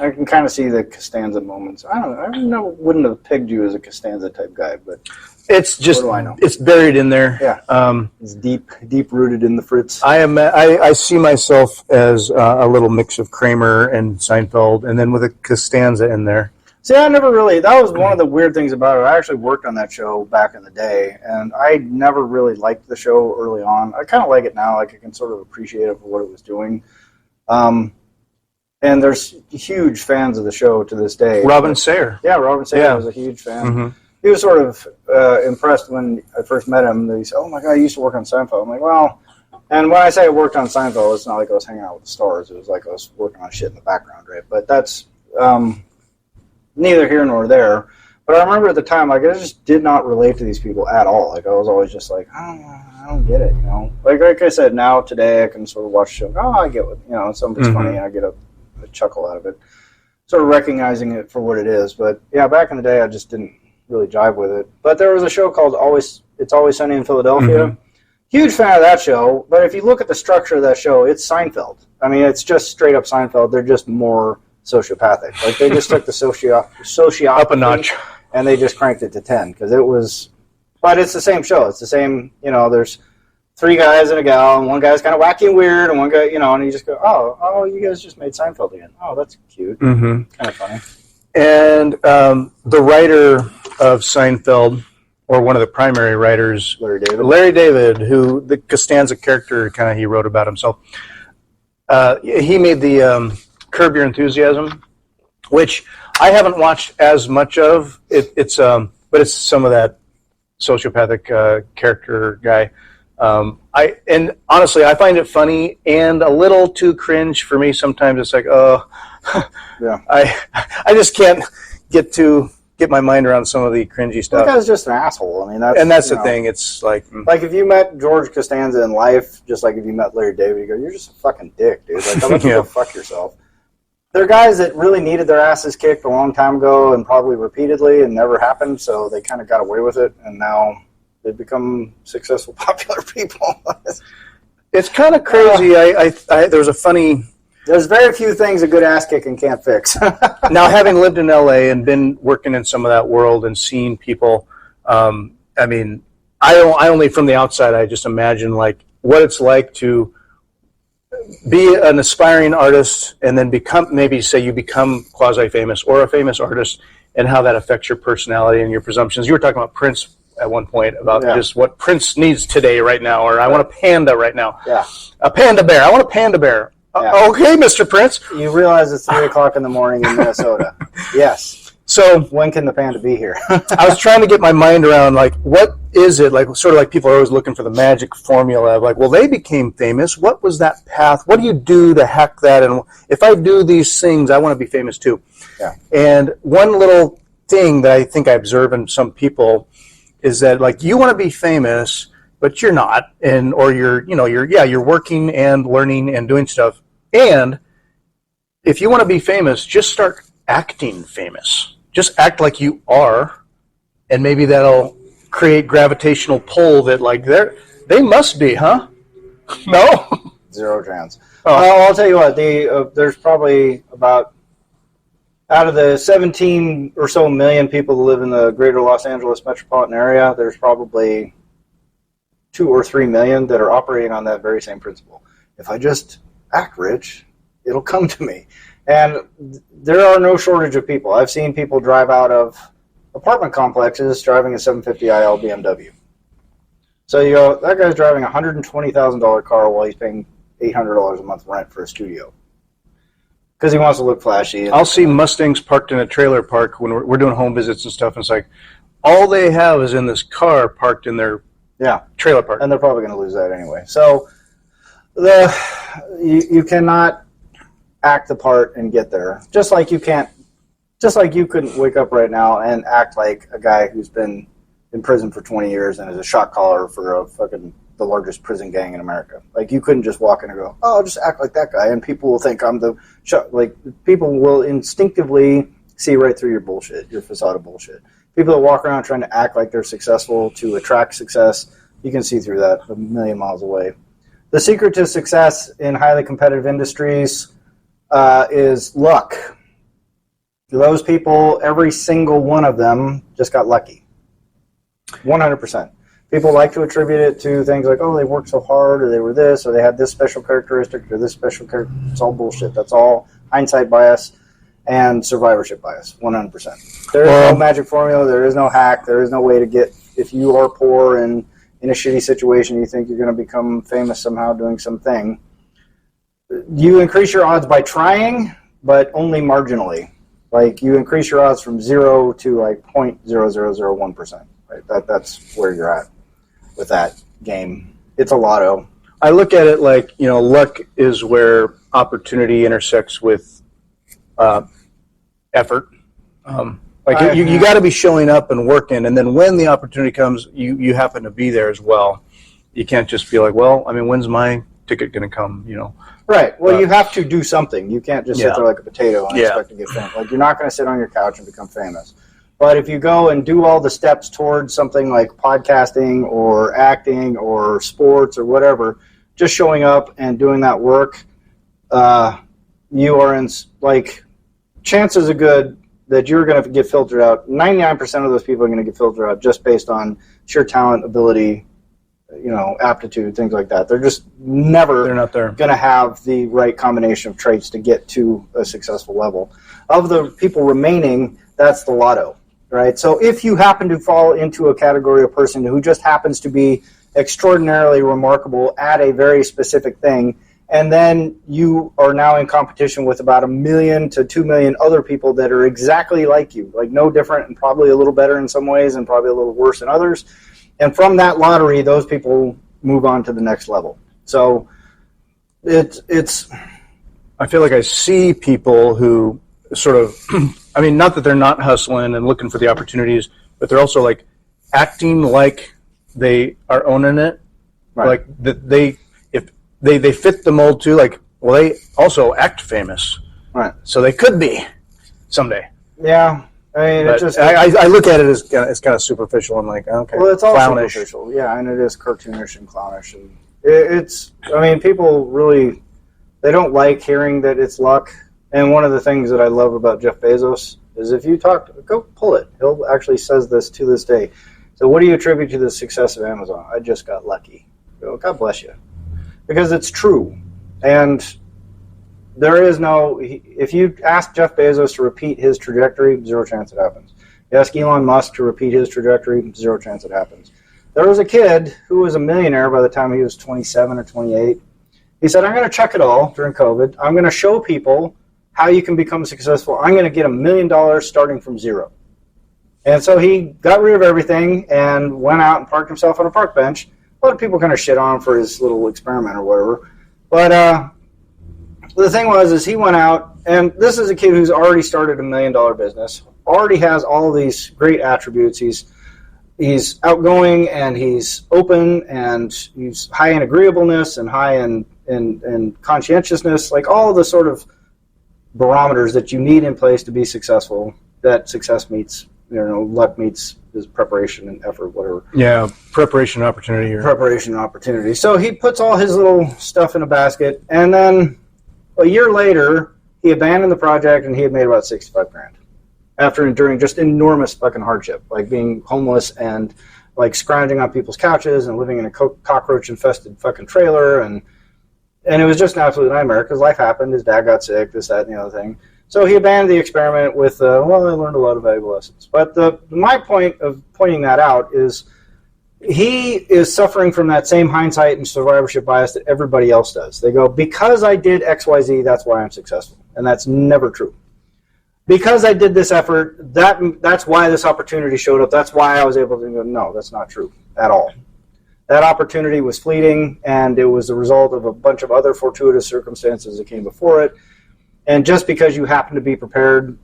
B: I can kind of see the Costanza moments. I don't know. I wouldn't have pegged you as a Costanza type guy, but
A: It's just,
B: what do I know?
A: It's buried in there.
B: Yeah. It's deep rooted in the Fritz.
A: I see myself as a little mix of Kramer and Seinfeld, and then with a Costanza in there.
B: See, that was one of the weird things about it. I actually worked on that show back in the day, and I never really liked the show early on. I kind of like it now. Like, I can sort of appreciate it for what it was doing. And there's huge fans of the show to this day.
A: Robin Sayer.
B: Yeah, Robin Sayer was a huge fan. Mm-hmm. He was sort of impressed when I first met him. He said, "Oh my God, I used to work on Seinfeld." I'm like, "Well," and when I say I worked on Seinfeld, it's not like I was hanging out with the stars. It was like I was working on shit in the background, right? But that's neither here nor there. But I remember at the time, like, I just did not relate to these people at all. Like, I was always just like, I don't get it, you know. Like I said, now today I can sort of watch the show. Oh, I get what, you know, something's funny, and I get a chuckle out of it, sort of recognizing it for what it is. But yeah, back in the day, I just didn't really jive with it. But there was a show called It's Always Sunny in Philadelphia. Mm-hmm. Huge fan of that show. But if you look at the structure of that show, it's Seinfeld. I mean, it's just straight up Seinfeld. They're just more sociopathic. Like, they just took the sociopathy
A: up a notch,
B: and they just cranked it to 10 because it was. But it's the same show. It's the same. You know, there's 3 guys and a gal, and one guy's kind of wacky and weird, and one guy, you know, and you just go, oh, you guys just made Seinfeld again. Oh, that's cute. Mm-hmm. Kind of funny.
A: And the writer of Seinfeld, or one of the primary writers, Larry David, who the Costanza character he wrote about himself. He made the Curb Your Enthusiasm, which I haven't watched as much of. But it's some of that sociopathic character guy. And honestly, I find it funny and a little too cringe for me. Sometimes it's like, yeah. I just can't get my mind around some of the cringy stuff.
B: That guy's just an asshole. I mean,
A: that's the thing. It's like
B: if you met George Costanza in life, just like if you met Larry David, you go, you're just a fucking dick, dude. Like, how about you go fuck yourself? They're guys that really needed their asses kicked a long time ago, and probably repeatedly, and never happened. So they kind of got away with it, and now they've become successful, popular people.
A: It's kind of crazy. There's a funny.
B: There's very few things a good ass kicking can't fix.
A: Now, having lived in LA and been working in some of that world and seeing people, I mean, I only from the outside, I just imagine like what it's like to be an aspiring artist and then you become quasi-famous or a famous artist, and how that affects your personality and your presumptions. You were talking about Prince at one point about just what Prince needs today, right now, or I want a panda right now.
B: Yeah.
A: A panda bear. I want a panda bear. Yeah. Okay, Mr. Prince.
B: You realize it's 3 o'clock in the morning in Minnesota. Yes.
A: So
B: when can the panda be here?
A: I was trying to get my mind around, like, what is it? Like, sort of like people are always looking for the magic formula of, like, well, they became famous. What was that path? What do you do to hack that? And if I do these things, I want to be famous too.
B: Yeah.
A: And one little thing that I think I observe in some people is that, like, you want to be famous, but you're not, or you're working and learning and doing stuff. And if you want to be famous, just start acting famous. Just act like you are, and maybe that'll create gravitational pull that, like, they must be, huh? No?
B: 0 chance. I'll tell you what, there's probably about, out of the 17 or so million people who live in the greater Los Angeles metropolitan area, there's probably 2 or 3 million that are operating on that very same principle. If I just act rich, it'll come to me. And there are no shortage of people. I've seen people drive out of apartment complexes driving a 750iL BMW. So you go, that guy's driving a $120,000 car while he's paying $800 a month rent for a studio. Because he wants to look flashy.
A: I'll see Mustangs parked in a trailer park when we're doing home visits and stuff, and it's like, all they have is in this car parked in their trailer park.
B: And they're probably going to lose that anyway. So you cannot act the part and get there. Just like you couldn't wake up right now and act like a guy who's been in prison for 20 years and is a shot caller for the largest prison gang in America. Like, you couldn't just walk in and go, oh, I'll just act like that guy, and people will think I'm the people will instinctively see right through your bullshit, your facade of bullshit. People that walk around trying to act like they're successful to attract success, you can see through that a million miles away. The secret to success in highly competitive industries is luck. those people, every single one of them just got lucky. 100%. People like to attribute it to things like, oh, they worked so hard, or they were this, or they had this special characteristic, or this special character. It's all bullshit. That's all hindsight bias and survivorship bias, 100%. There is no magic formula. There is no hack. There is no way to get, if you are poor and in a shitty situation, you think you're going to become famous somehow doing something. You increase your odds by trying, but only marginally. Like, you increase your odds from 0 to like 0.0001%. Right? That's where you're at with that game. It's a lotto.
A: I look at it like, luck is where opportunity intersects with effort. You got to be showing up and working, and then when the opportunity comes, you happen to be there as well. You can't just be like, well, when's my ticket going to come?
B: Right. Well, you have to do something. You can't just sit there like a potato and expect to get famous. Like, you're not going to sit on your couch and become famous. But if you go and do all the steps towards something like podcasting or acting or sports or whatever, just showing up and doing that work, you are in, like, chances are good that you're going to get filtered out. 99% of those people are going to get filtered out just based on sheer talent, ability, aptitude, things like that. They're just never
A: They're not there.
B: going to have the right combination of traits to get to a successful level. Of the people remaining, that's the lotto, right? So if you happen to fall into a category of person who just happens to be extraordinarily remarkable at a very specific thing, and then you are now in competition with about 1 million to 2 million other people that are exactly like you, like no different and probably a little better in some ways and probably a little worse in others. And from that lottery, those people move on to the next level. So it's.
A: I feel like I see people who sort of, not that they're not hustling and looking for the opportunities, but they're also like acting like they are owning it. Right. Like that they fit the mold too. Like, well, they also act famous.
B: Right.
A: So they could be someday.
B: Yeah.
A: I look at it as it's kind of superficial and like, okay,
B: well, it's all
A: clownish.
B: Superficial, yeah, and it is cartoonish and clownish, and it's. People really, they don't like hearing that it's luck. And one of the things that I love about Jeff Bezos is if you go pull it, he'll actually says this to this day. So, what do you attribute to the success of Amazon? I just got lucky. God bless you, because it's true, and. There is no, if you ask Jeff Bezos to repeat his trajectory, 0 chance it happens. You ask Elon Musk to repeat his trajectory, 0 chance it happens. There was a kid who was a millionaire by the time he was 27 or 28. He said, I'm going to chuck it all during COVID. I'm going to show people how you can become successful. I'm going to get $1 million starting from 0. And so he got rid of everything and went out and parked himself on a park bench. A lot of people kind of shit on him for his little experiment or whatever. But, the thing is he went out, and this is a kid who's already started $1 million business, already has all of these great attributes. He's outgoing, and he's open, and he's high in agreeableness and high in conscientiousness, like all the sort of barometers that you need in place to be successful, that success meets, luck meets is preparation and effort, whatever.
A: Yeah, preparation and opportunity.
B: Preparation and opportunity. So he puts all his little stuff in a basket, and then a year later, he abandoned the project, and he had made about $65,000 after enduring just enormous fucking hardship, like being homeless and like scrounging on people's couches and living in a cockroach-infested fucking trailer, and it was just an absolute nightmare because life happened. His dad got sick, this, that, and the other thing. So he abandoned the experiment with, I learned a lot of valuable lessons. But my point of pointing that out is he is suffering from that same hindsight and survivorship bias that everybody else does. They go, because I did XYZ, that's why I'm successful. And that's never true. Because I did this effort, that's why this opportunity showed up. That's why I was able to go, no, that's not true at all. That opportunity was fleeting, and it was the result of a bunch of other fortuitous circumstances that came before it. And just because you happen to be prepared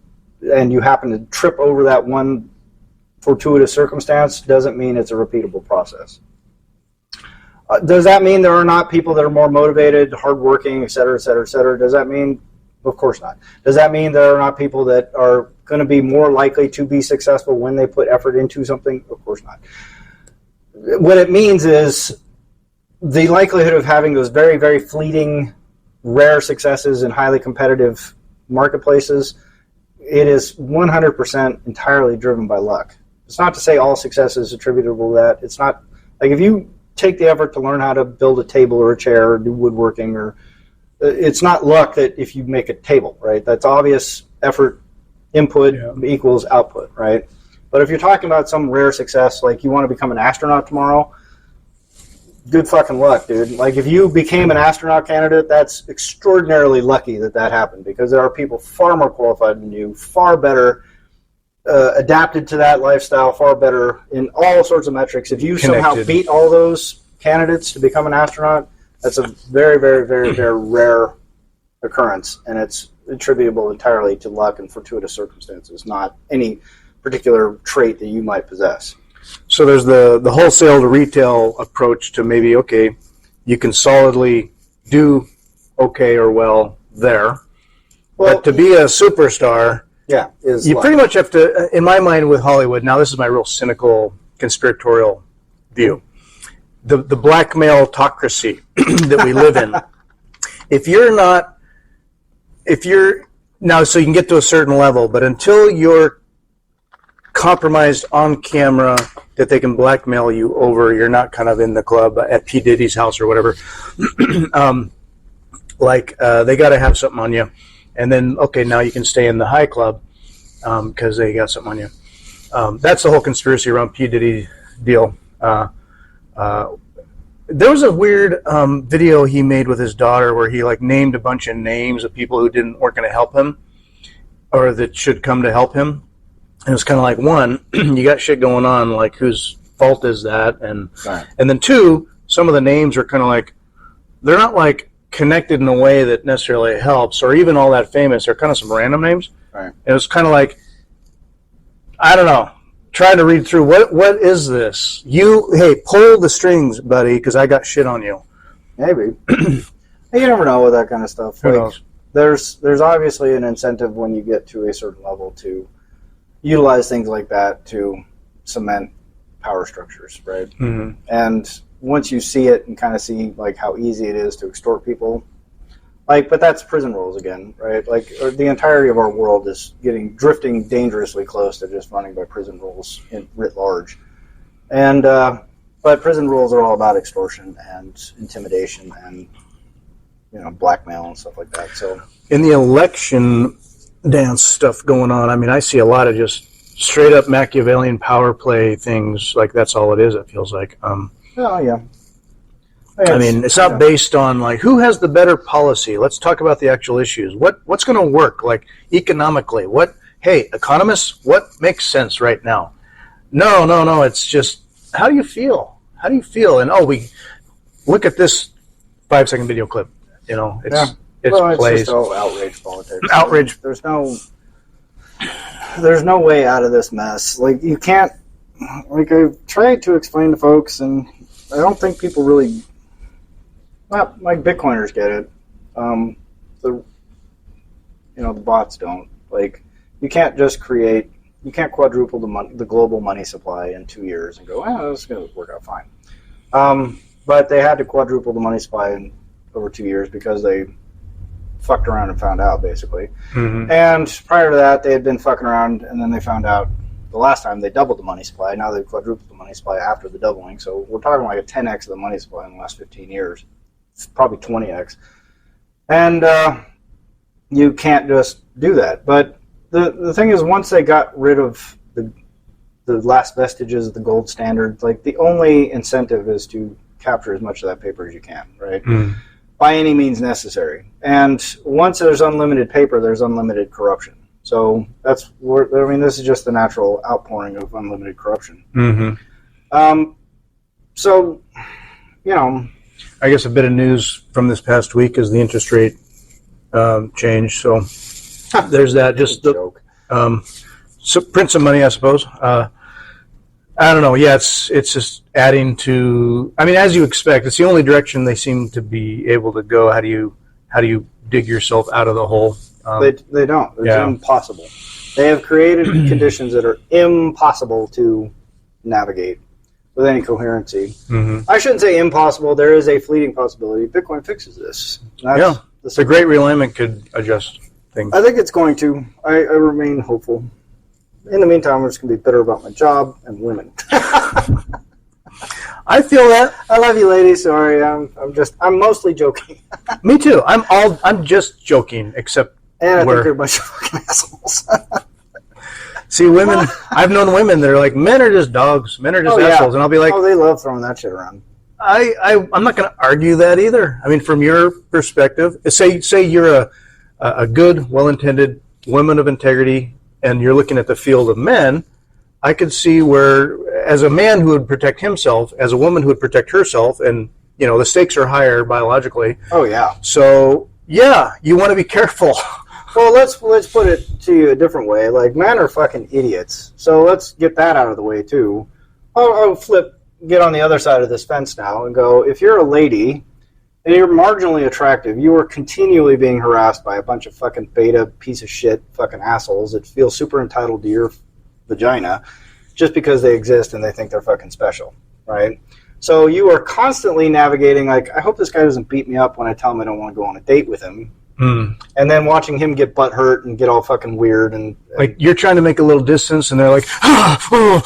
B: and you happen to trip over that one fortuitous circumstance doesn't mean it's a repeatable process. Does that mean there are not people that are more motivated, hardworking, et cetera, et cetera, et cetera? Does that mean? Of course not. Does that mean there are not people that are going to be more likely to be successful when they put effort into something? Of course not. What it means is the likelihood of having those very, very fleeting, rare successes in highly competitive marketplaces it is 100% entirely driven by luck. It's not to say all success is attributable to that. It's not like if you take the effort to learn how to build a table or a chair or do woodworking, or it's not luck that if you make a table, right? That's obvious effort, input equals output, right? But if you're talking about some rare success, like you want to become an astronaut tomorrow, good fucking luck, dude. Like if you became an astronaut candidate, that's extraordinarily lucky that that happened, because there are people far more qualified than you, far better adapted to that lifestyle, far better in all sorts of metrics. If you somehow beat all those candidates to become an astronaut, that's a very, very, very, very rare occurrence, and it's attributable entirely to luck and fortuitous circumstances, not any particular trait that you might possess.
A: So there's the wholesale to retail approach to maybe, okay, you can solidly do okay or well there. Well, but to be a superstar, you pretty much have to, in my mind with Hollywood, now this is my real cynical, conspiratorial view, the blackmail-tocracy that we live in. Now, so you can get to a certain level, but until you're compromised on camera that they can blackmail you over, you're not kind of in the club at P. Diddy's house or whatever. They got to have something on you. And then, okay, now you can stay in the high club because they got something on you. That's the whole conspiracy around P. Diddy deal. There was a weird video he made with his daughter where he named a bunch of names of people who weren't going to help him or that should come to help him. And it's kind of like, one, you got shit going on, like whose fault is that? And then two, some of the names are kind of like, they're not connected in a way that necessarily helps or even all that famous. They're kind of some random names. Right. And it's kind of like, I don't know, trying to read through, what is this? Hey, pull the strings, buddy, because I got shit on you.
B: Maybe. You never know with that kind of stuff.
A: Who knows?
B: There's obviously an incentive when you get to a certain level to utilize things like that to cement power structures, right? Mm-hmm. And once you see it and kind of see how easy it is to extort people, but that's prison rules again, right? The entirety of our world is drifting dangerously close to just running by prison rules writ large. And but prison rules are all about extortion and intimidation and blackmail and stuff like that. So
A: in the election dance stuff going on, I mean, I see a lot of just straight up Machiavellian power play things. That's all it is, it feels like.
B: Oh, yeah.
A: I mean, it's not based on who has the better policy. Let's talk about the actual issues. What's going to work economically? Hey, economists, what makes sense right now? No. It's just, how do you feel? And we look at this 5-second video clip. It's plays.
B: Just all outrage politics.
A: Outrage.
B: There's no way out of this mess. You can't. I've tried to explain to folks, and I don't think people really. Well, Bitcoiners get it. The bots don't. You can't just you can't quadruple the global money supply in 2 years and go, this is going to work out fine. But they had to quadruple the money supply in over 2 years because they fucked around and found out, basically. Mm-hmm. And prior to that, they had been fucking around, and then they found out the last time they doubled the money supply. Now they've quadrupled the money supply after the doubling. So we're talking a 10x of the money supply in the last 15 years. Probably 20x. And you can't just do that. But the thing is, once they got rid of the last vestiges of the gold standard, the only incentive is to capture as much of that paper as you can, right? Mm. By any means necessary. And once there's unlimited paper, there's unlimited corruption. So this is just the natural outpouring of unlimited corruption. Mm-hmm.
A: I guess a bit of news from this past week is the interest rate change. So there's that. Just joke. So print some money, I suppose. I don't know. Yeah, it's just adding to. I mean, as you expect, it's the only direction they seem to be able to go. How do you dig yourself out of the hole?
B: They don't. It's impossible. They have created conditions that are impossible to navigate with any coherency. Mm-hmm. I shouldn't say impossible. There is a fleeting possibility. Bitcoin fixes this.
A: The Great Realignment could adjust. thing?
B: I think it's going to. I remain hopeful. In the meantime, I'm just going to be bitter about my job and women.
A: I feel that.
B: I love you, ladies. Sorry, I'm mostly joking.
A: Me too. I'm just joking, except
B: And I think they're a bunch of fucking assholes.
A: see, women. I've known women that are like, men are just dogs. Men are just assholes, and I'll be like,
B: oh, they love throwing that shit around.
A: I'm not going to argue that either. I mean, from your perspective, say you're a good, well-intended woman of integrity, and you're looking at the field of men. I could see where, as a man who would protect himself, as a woman who would protect herself, and the stakes are higher biologically.
B: Oh yeah.
A: So yeah, you want to be careful.
B: Well, let's put it to you a different way. Like, men are fucking idiots. So let's get that out of the way too. I'll get on the other side of this fence now and go, if you're a lady and you're marginally attractive, you are continually being harassed by a bunch of fucking beta piece of shit fucking assholes that feel super entitled to your vagina just because they exist and they think they're fucking special, right? So you are constantly navigating, like, I hope this guy doesn't beat me up when I tell him I don't want to go on a date with him. And then watching him get butt hurt and get all fucking weird and
A: like, you're trying to make a little distance, and they're like, no,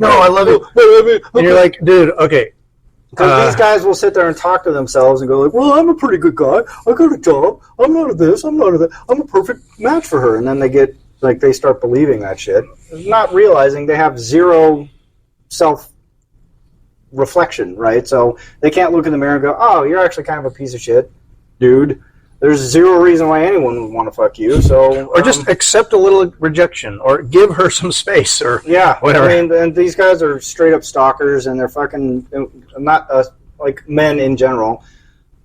A: I love you. And you're like, dude, okay.
B: Because these guys will sit there and talk to themselves and go like, well, I'm a pretty good guy. I got a job. I'm not of this. I'm not of that. I'm a perfect match for her. And then they start believing that shit, not realizing they have zero self-reflection, right? So they can't look in the mirror and go, oh, you're actually kind of a piece of shit, dude. There's zero reason why anyone would want to fuck you. So,
A: or just accept a little rejection, or give her some space, or whatever.
B: I mean, and these guys are straight up stalkers, and they're fucking not like men in general,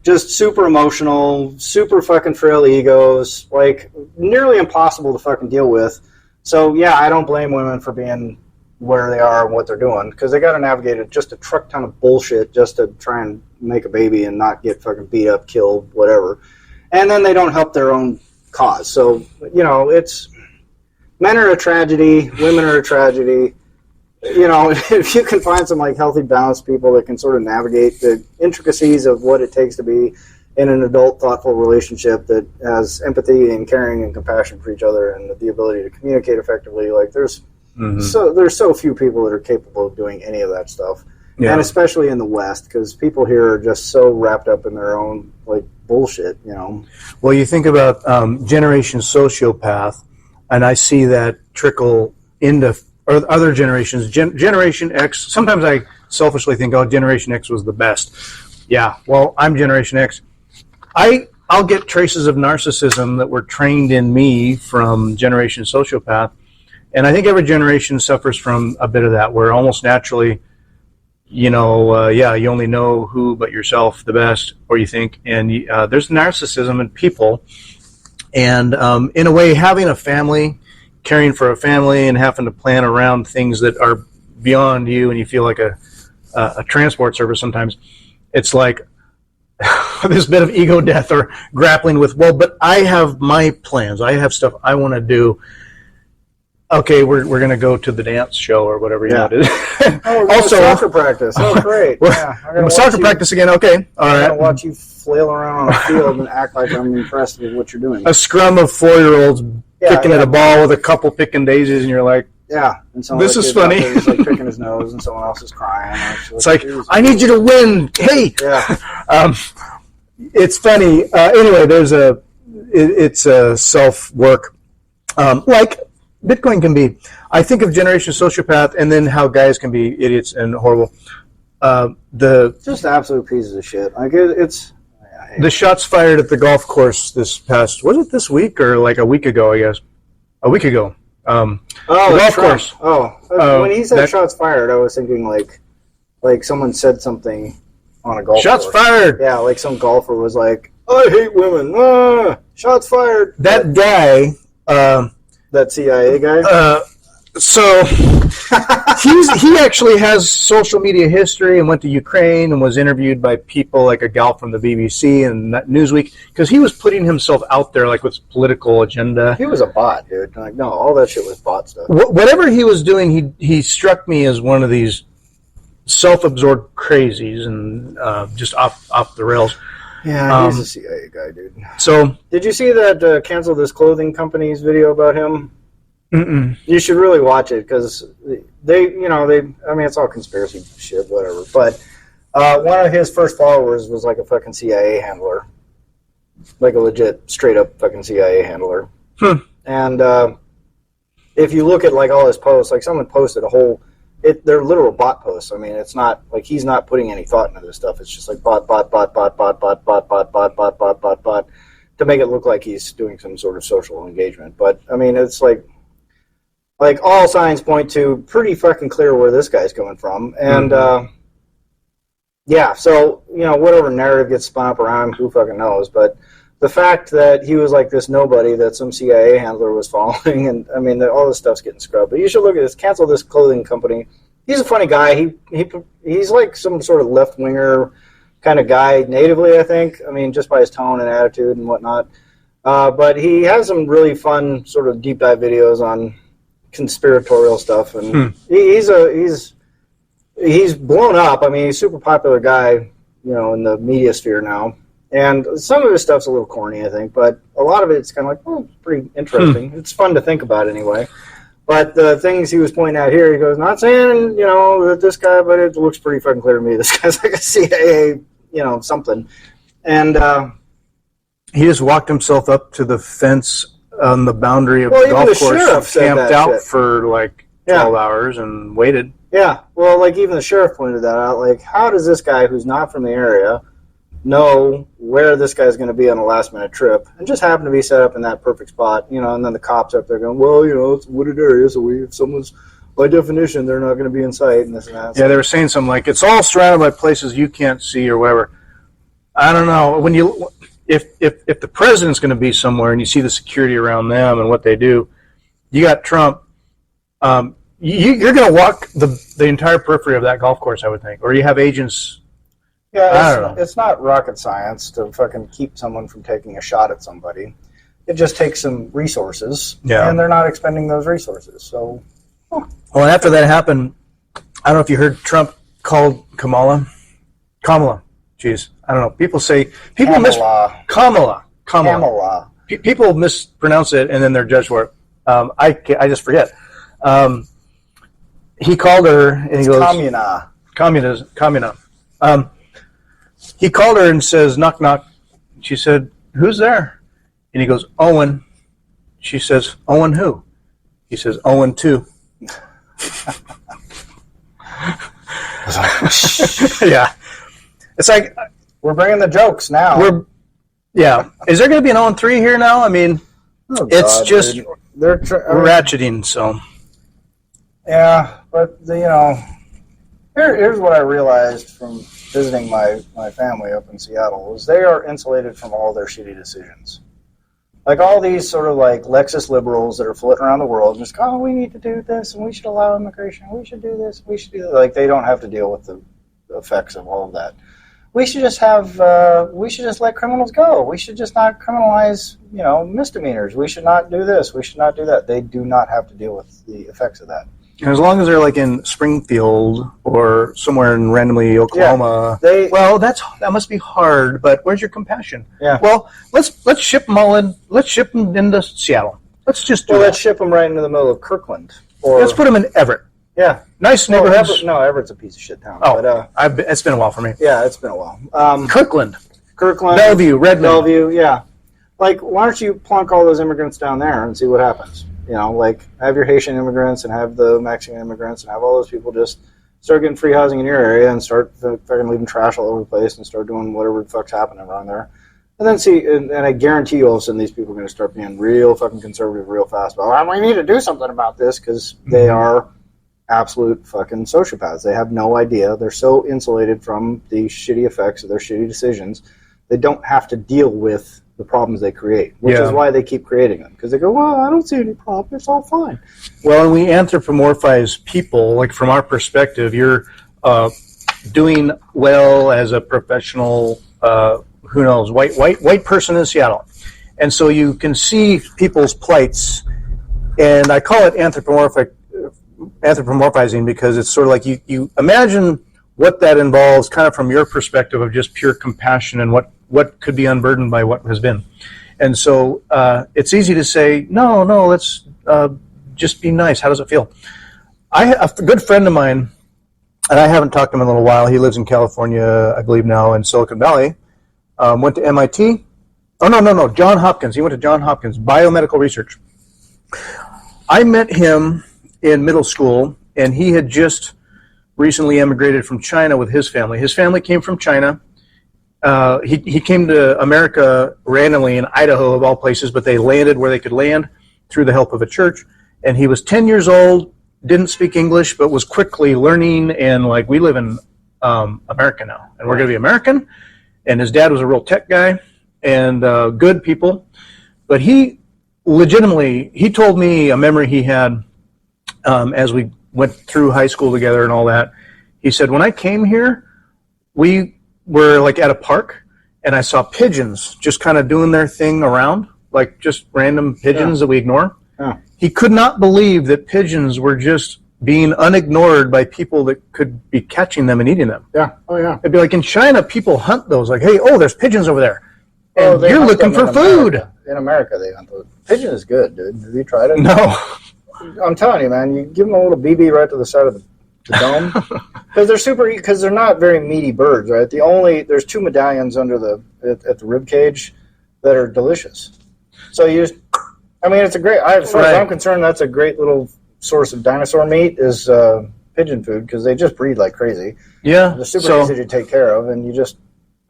B: just super emotional, super fucking frail egos, like nearly impossible to fucking deal with. So yeah, I don't blame women for being where they are and what they're doing, because they got to navigate just a truck ton of bullshit just to try and make a baby and not get fucking beat up, killed, whatever. And then they don't help their own cause. So, it's men are a tragedy, women are a tragedy. If you can find some like healthy, balanced people that can sort of navigate the intricacies of what it takes to be in an adult, thoughtful relationship that has empathy and caring and compassion for each other and the ability to communicate effectively, like there's so few people that are capable of doing any of that stuff. Yeah. And especially in the West, because people here are just so wrapped up in their own like bullshit,
A: Well, you think about Generation Sociopath, and I see that trickle into other generations. Generation X, sometimes I selfishly think, oh, Generation X was the best. Yeah, well, I'm Generation X. I'll get traces of narcissism that were trained in me from Generation Sociopath, and I think every generation suffers from a bit of that, where almost naturally, you only know who but yourself the best, or you think, and there's narcissism in people, and in a way, having a family, caring for a family, and having to plan around things that are beyond you, and you feel like a transport service sometimes, it's like this bit of ego death or grappling with, well, but I have my plans, I have stuff I want to do. Okay, we're going to go to the dance show or whatever you know it is.
B: Oh, we're also soccer practice. Oh, great.
A: Soccer practice again. Okay, all right.
B: I'm going to watch you flail around on the field and act like I'm impressed with what you're doing.
A: A scrum of 4-year-olds picking at a ball with a couple picking daisies, and you're like,
B: yeah. And
A: this is funny.
B: He's like picking his nose, and someone else is crying.
A: It's like, I need you to win. Hey.
B: Yeah.
A: It's funny. Anyway, it's a self-work. Like Bitcoin can be. I think of Generation Sociopath, and then how guys can be idiots and horrible.
B: Just absolute pieces of shit. Like it's
A: the shots fired at the golf course this past, was it this week or like a week ago? I guess a week ago. The golf course.
B: When he said shots fired, I was thinking like someone said something on a golf
A: shots
B: course.
A: Fired.
B: Yeah, like some golfer was like, I hate women. Shots fired.
A: That guy.
B: That CIA guy?
A: So he actually has social media history and went to Ukraine and was interviewed by people like a gal from the BBC and Newsweek, because he was putting himself out there like with political agenda.
B: He was a bot, dude. Like, no, all that shit was bot stuff.
A: Whatever he was doing, he struck me as one of these self-absorbed crazies and just off the rails.
B: Yeah, he's a CIA guy, dude.
A: So,
B: did you see that cancel this clothing company's video about him?
A: mm-mm.
B: You should really watch it because I mean, it's all conspiracy shit, whatever. But one of his first followers was like a fucking CIA handler, like a legit, straight up fucking CIA handler. And if you look at like all his posts, like someone posted a whole, they're literal bot posts. I mean, it's not like he's not putting any thought into this stuff. It's just like bot to make it look like he's doing some sort of social engagement. But I mean, it's like all signs point to pretty fucking clear where this guy's coming from. And yeah, so whatever narrative gets spun up around him, who fucking knows? But the fact that he was like this nobody that some CIA handler was following, and I mean, all this stuff's getting scrubbed. But you should look at this. Cancel this clothing company. He's a funny guy. He's like some sort of left winger kind of guy natively, I think. I mean, just by his tone and attitude and whatnot. But he has some really fun sort of deep dive videos on conspiratorial stuff, and he's blown up. I mean, he's a super popular guy, in the media sphere now. And some of his stuff's a little corny, I think, but a lot of it's kind of like, oh, it's pretty interesting. It's fun to think about anyway. But the things he was pointing out here, he goes, not saying, that this guy, but it looks pretty fucking clear to me. This guy's like a CIA, something. And
A: he just walked himself up to the fence on the boundary of the golf course, camped out for like 12 hours and waited.
B: Yeah, well, like even the sheriff pointed that out. Like, how does this guy who's not from the area know where this guy's going to be on a last-minute trip and just happen to be set up in that perfect spot, and then the cops are up there going, well, it's a wooded area, so if someone's, by definition, they're not going to be in sight and this and that.
A: Yeah, they were saying something like, it's all surrounded by places you can't see or whatever. I don't know. If the president's going to be somewhere and you see the security around them and what they do, you got Trump, you're going to walk the entire periphery of that golf course, I would think, or you have agents.
B: Yeah, it's not rocket science to fucking keep someone from taking a shot at somebody. It just takes some resources, and they're not expending those resources. So,
A: well, after that happened, I don't know if you heard Trump called Kamala. Jeez, I don't know. People Kamala. People mispronounce it, and then they're judged for it. I just forget. He called her, and he goes, Comuna. He called her and says, knock, knock. She said, who's there? And he goes, Owen. She says, Owen who? He says, Owen 2. Yeah. It's like,
B: we're bringing the jokes now.
A: Is there going to be an Owen 3 here now? I mean, it's just,
B: they're
A: ratcheting, so.
B: Yeah, but, here's what I realized from visiting my family up in Seattle is they are insulated from all their shitty decisions. Like all these sort of like Lexus liberals that are floating around the world and just go, oh, we need to do this and we should allow immigration, we should do this, we should do that. Like they don't have to deal with the effects of all of that. We should just let criminals go. We should just not criminalize, misdemeanors. We should not do this. We should not do that. They do not have to deal with the effects of that.
A: As long as they're like in Springfield or somewhere in randomly Oklahoma, that must be hard. But where's your compassion?
B: Yeah.
A: Well, let's ship them all in. Let's ship them into Seattle. Let's just do
B: let's ship them right into the middle of Kirkland.
A: Or let's put them in Everett.
B: Yeah.
A: Nice neighborhoods.
B: Everett's a piece of shit town.
A: Oh, but, it's been a while for me.
B: Yeah, it's been a while.
A: Kirkland,
B: Bellevue, Redmond. Bellevue, yeah. Like, why don't you plunk all those immigrants down there and see what happens? Have your Haitian immigrants and have the Mexican immigrants and have all those people just start getting free housing in your area and start fucking leaving trash all over the place and start doing whatever the fuck's happening around there. And then and I guarantee you all of a sudden these people are going to start being real fucking conservative real fast. Well, we need to do something about this because they are absolute fucking sociopaths. They have no idea. They're so insulated from the shitty effects of their shitty decisions. They don't have to deal with the problems they create, which is why they keep creating them. Because they go, well, I don't see any problem. It's all fine.
A: Well, and we anthropomorphize people. Like from our perspective, you're doing well as a professional, who knows, white person in Seattle. And so you can see people's plights. And I call it anthropomorphizing because it's sort of like you imagine what that involves kind of from your perspective of just pure compassion and what what could be unburdened by what has been. And so it's easy to say, no, let's just be nice. How does it feel? A good friend of mine, and I haven't talked to him in a little while. He lives in California, I believe now, in Silicon Valley. Went to MIT. Oh, no, John Hopkins. He went to John Hopkins, biomedical research. I met him in middle school, and he had just recently emigrated from China with his family. His family came from China. He came to America randomly in Idaho, of all places, but they landed where they could land through the help of a church. And he was 10 years old, didn't speak English, but was quickly learning. And like, we live in America now, and we're going to be American. And his dad was a real tech guy and good people. But he legitimately, he told me a memory he had as we went through high school together and all that. He said, when I came here, we were like at a park, and I saw pigeons just kind of doing their thing around, like just random pigeons that we ignore. Yeah. He could not believe that pigeons were just being unignored by people that could be catching them and eating them.
B: Yeah. Oh, yeah.
A: It'd be like in China, people hunt those. Like, hey, there's pigeons over there. And you're looking for food.
B: In America, they hunt those. Pigeon is good, dude. Have you tried it?
A: No.
B: I'm telling you, man. You give them a little BB right to the side of the dome. Because they're not very meaty birds, right? There's 2 medallions under at the rib cage that are delicious. So it's a great, as far as I'm concerned, that's a great little source of dinosaur meat is pigeon food, because they just breed like crazy.
A: Yeah.
B: They're super easy to take care of, and you just,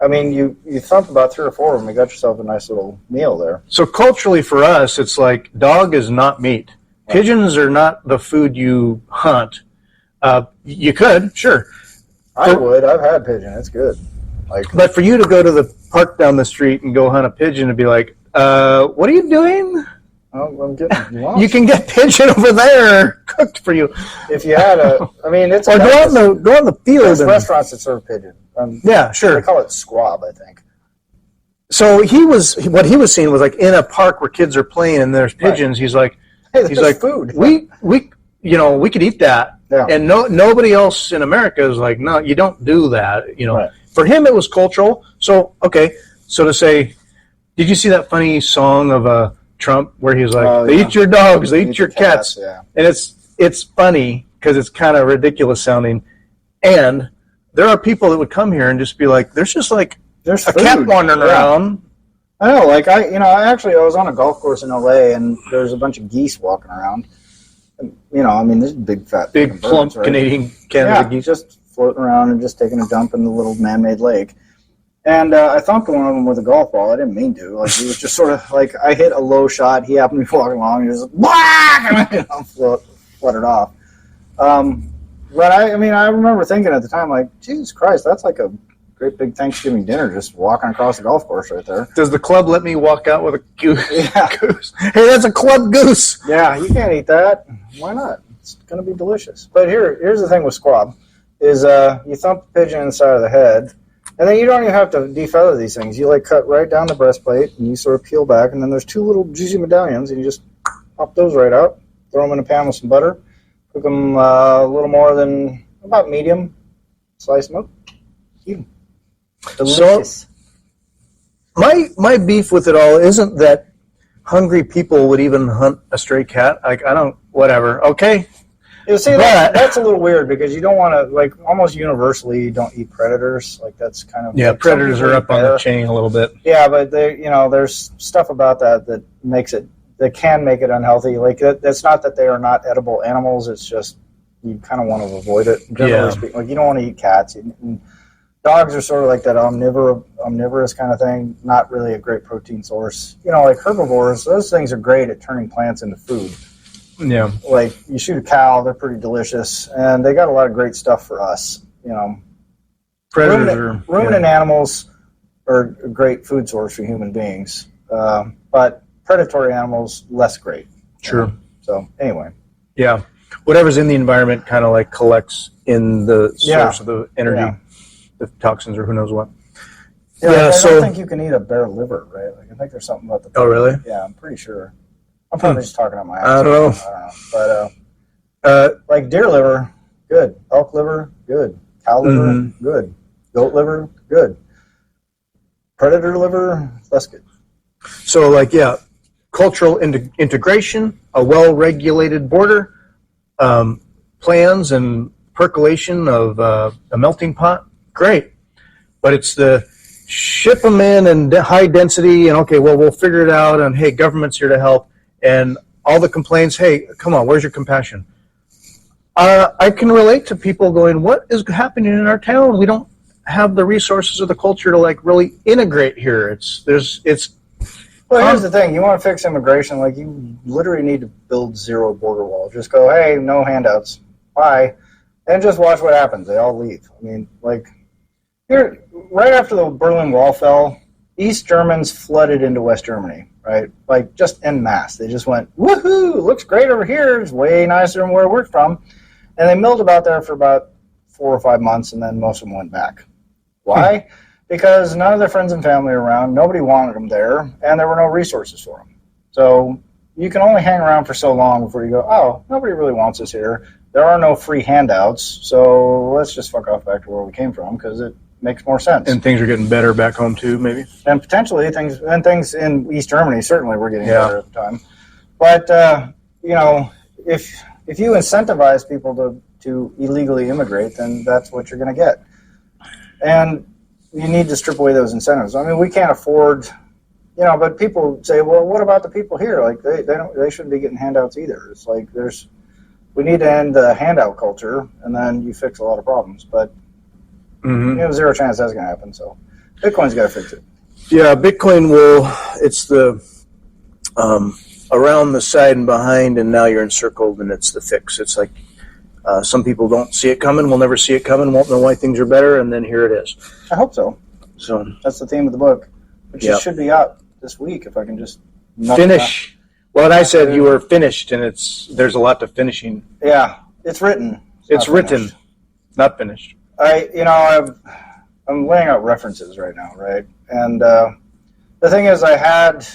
B: you thump about 3 or 4 of them, you got yourself a nice little meal there.
A: So culturally for us, it's like dog is not meat. Right. Pigeons are not the food you hunt. You could, sure.
B: I would. I've had pigeon. It's good.
A: But for you to go to the park down the street and go hunt a pigeon and be like, what are you doing?
B: Oh, I'm getting lost.
A: You can get pigeon over there cooked for you.
B: If you had it's
A: or go on the field.
B: There's restaurants that serve pigeon.
A: Yeah, sure.
B: They call it squab, I think.
A: So what he was seeing was like in a park where kids are playing and there's pigeons. Right. He's like,
B: food.
A: We could eat that. Yeah. And nobody else in America is like, no, you don't do that. Right. For him, it was cultural. So, okay. So to say, did you see that funny song of Trump where he was like, they eat your dogs, they eat your cats.
B: Yeah.
A: And it's funny because it's kind of ridiculous sounding. And there are people that would come here and just be like, there's a cat wandering around.
B: I know. Like I was on a golf course in LA, and there's a bunch of geese walking around. There's big
A: plump birds, right? Canadian geese
B: just floating around and just taking a dump in the little man-made lake. And I thumped one of them with a golf ball. I didn't mean to. Like, he was just sort of like, I hit a low shot. He happened to be walking along. And he was like, fluttered off. But I remember thinking at the time, like, Jesus Christ, that's like a great big Thanksgiving dinner just walking across the golf course right there.
A: Does the club let me walk out with a goose? Yeah. Goose. Hey, that's a club goose.
B: Yeah, you can't eat that. Why not? It's going to be delicious. But here's the thing with squab, is you thump the pigeon inside of the head, and then you don't even have to defeather these things. You cut right down the breastplate, and you sort of peel back, and then there's 2 little juicy medallions, and you just pop those right out, throw them in a pan with some butter, cook them a little more than about medium, slice them up, eat them. Delicious.
A: So, my beef with it all isn't that hungry people would even hunt a stray cat. Whatever. Okay.
B: You see, that's a little weird because you don't want to, almost universally, you don't eat predators. That's kind of...
A: Yeah, predators are up on the chain a little bit.
B: Yeah, but there's stuff about that can make it unhealthy. It's not that they are not edible animals. It's just you kind of want to avoid it. Generally speaking, you don't want to eat cats. Dogs are sort of like that omnivorous kind of thing. Not really a great protein source. Like herbivores, those things are great at turning plants into food.
A: Yeah.
B: Like you shoot a cow, they're pretty delicious, and they got a lot of great stuff for us.
A: Predators
B: ruminant animals are a great food source for human beings, but predatory animals less great.
A: Sure.
B: So anyway.
A: Yeah. Whatever's in the environment kind of collects in the source of the energy. Yeah. The toxins or who knows what.
B: Yeah, I don't think you can eat a bear liver, right? I think there's something about the...
A: Oh, really?
B: Yeah, I'm pretty sure. I'm probably just talking out my ass.
A: I don't know.
B: But, deer liver, good. Elk liver, good. Cow liver, good. Goat liver, good. predator liver, less good.
A: So, like, yeah, cultural integration, a well-regulated border, plans and percolation of a melting pot, great. But it's the ship them in and high density, and okay, well, we'll figure it out, and hey, government's here to help, and all the complaints, hey, come on, where's your compassion? I can relate to people going, what is happening in our town? We don't have the resources or the culture to like really integrate here.
B: Well, here's the thing. You want to fix immigration, like you literally need to build zero border wall. Just go, hey, no handouts. Bye. And just watch what happens. They all leave. I mean, like, here, right after the Berlin Wall fell, East Germans flooded into West Germany, right? Like, just en masse. They just went, woohoo, looks great over here. It's way nicer than where we're from. And they milled about there for about 4 or 5 months, and then most of them went back. Why? Because none of their friends and family were around, nobody wanted them there, and there were no resources for them. So you can only hang around for so long before you go, oh, nobody really wants us here. There are no free handouts, so let's just fuck off back to where we came from because it makes more sense.
A: And things are getting better back home too, maybe?
B: And potentially things in East Germany certainly were getting better at the time. But, if you incentivize people to illegally immigrate, then that's what you're going to get. And you need to strip away those incentives. I mean, we can't afford, but people say, well, what about the people here? Like they shouldn't be getting handouts either. It's like we need to end the handout culture, and then you fix a lot of problems. But zero chance that's going to happen. So Bitcoin's got to fix it.
A: Yeah, Bitcoin it's the around the side and behind, and now you're encircled, and it's the fix. It's like some people don't see it coming, will never see it coming, won't know why things are better, and then here it is.
B: I hope so.
A: So
B: that's the theme of the book, which should be out this week if I can just
A: finish. Well, and I said you were finished, and there's a lot to finishing.
B: Yeah, it's written.
A: It's written, not finished.
B: I'm laying out references right now, right? And the thing is, I had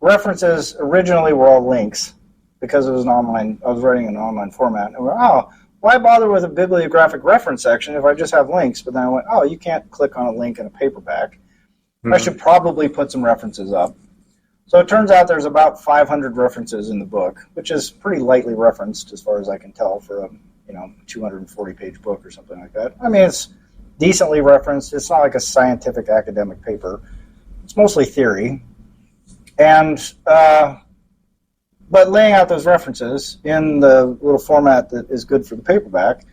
B: references originally were all links because it was I was writing in an online format. And why bother with a bibliographic reference section if I just have links? But then I went, you can't click on a link in a paperback. I should probably put some references up. So it turns out there's about 500 references in the book, which is pretty lightly referenced as far as I can tell for a 240-page book or something like that. I mean, it's decently referenced. It's not like a scientific academic paper. It's mostly theory. And but laying out those references in the little format that is good for the paperback,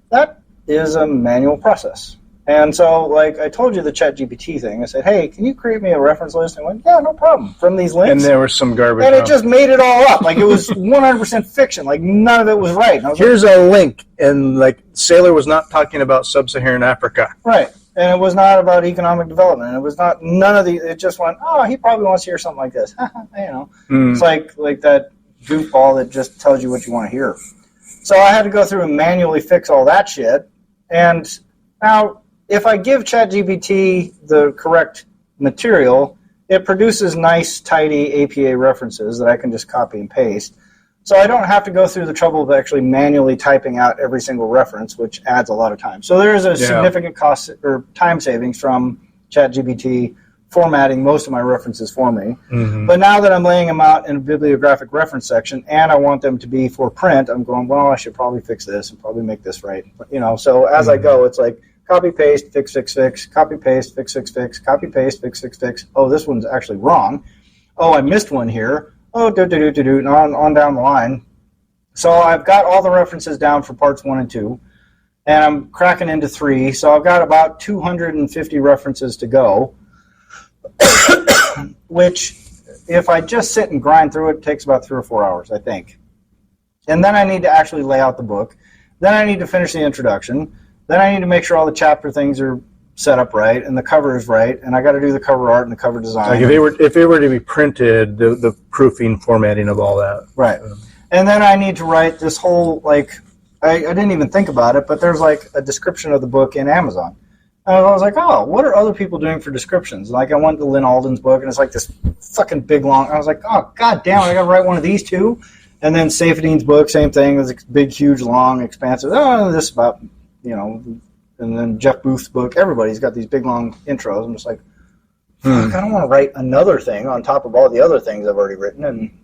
B: that is a manual process. And so, like I told you the ChatGPT thing, I said, hey, can you create me a reference list? And I went, yeah, no problem, from these links.
A: And there was some garbage.
B: And it just made it all up. Like, it was 100% fiction. Like, none of it was right. And I was
A: Here's a link. And, like, Sailor was not talking about sub-Saharan Africa.
B: Right. And it was not about economic development. It was not, none of the, it just went, he probably wants to hear something like this. It's like that goofball that just tells you what you want to hear. So I had to go through and manually fix all that shit. And now, if I give ChatGPT the correct material, it produces nice, tidy APA references that I can just copy and paste. So I don't have to go through the trouble of actually manually typing out every single reference, which adds a lot of time. So there is a significant cost or time savings from ChatGPT formatting most of my references for me. But now that I'm laying them out in a bibliographic reference section and I want them to be for print, I'm going, well, I should probably fix this and probably make this right. So as I go, it's like copy, paste, fix, copy, paste, fix, copy, paste, fix. Oh, this one's actually wrong. Oh, I missed one here. Oh, and on down the line. So I've got all the references down for parts 1 and 2, and I'm cracking into 3. So I've got about 250 references to go, which if I just sit and grind through it, takes about 3 or 4 hours, I think. And then I need to actually lay out the book. Then I need to finish the introduction. Then I need to make sure all the chapter things are set up right and the cover is right, and I got to do the cover art and the cover design.
A: Like if it were to be printed, the proofing, formatting of all that.
B: Right. And then I need to write this whole, like, I didn't even think about it, but there's like a description of the book in Amazon. And I was like, what are other people doing for descriptions? Like, I went to Lynn Alden's book, and it's like this fucking big, long, I was like, god damn, I got to write one of these too? And then Safedin's book, same thing, it was big, huge, long, expansive, this about, and then Jeff Booth's book, everybody's got these big, long intros. I'm just like, fuck, I don't want to write another thing on top of all the other things I've already written.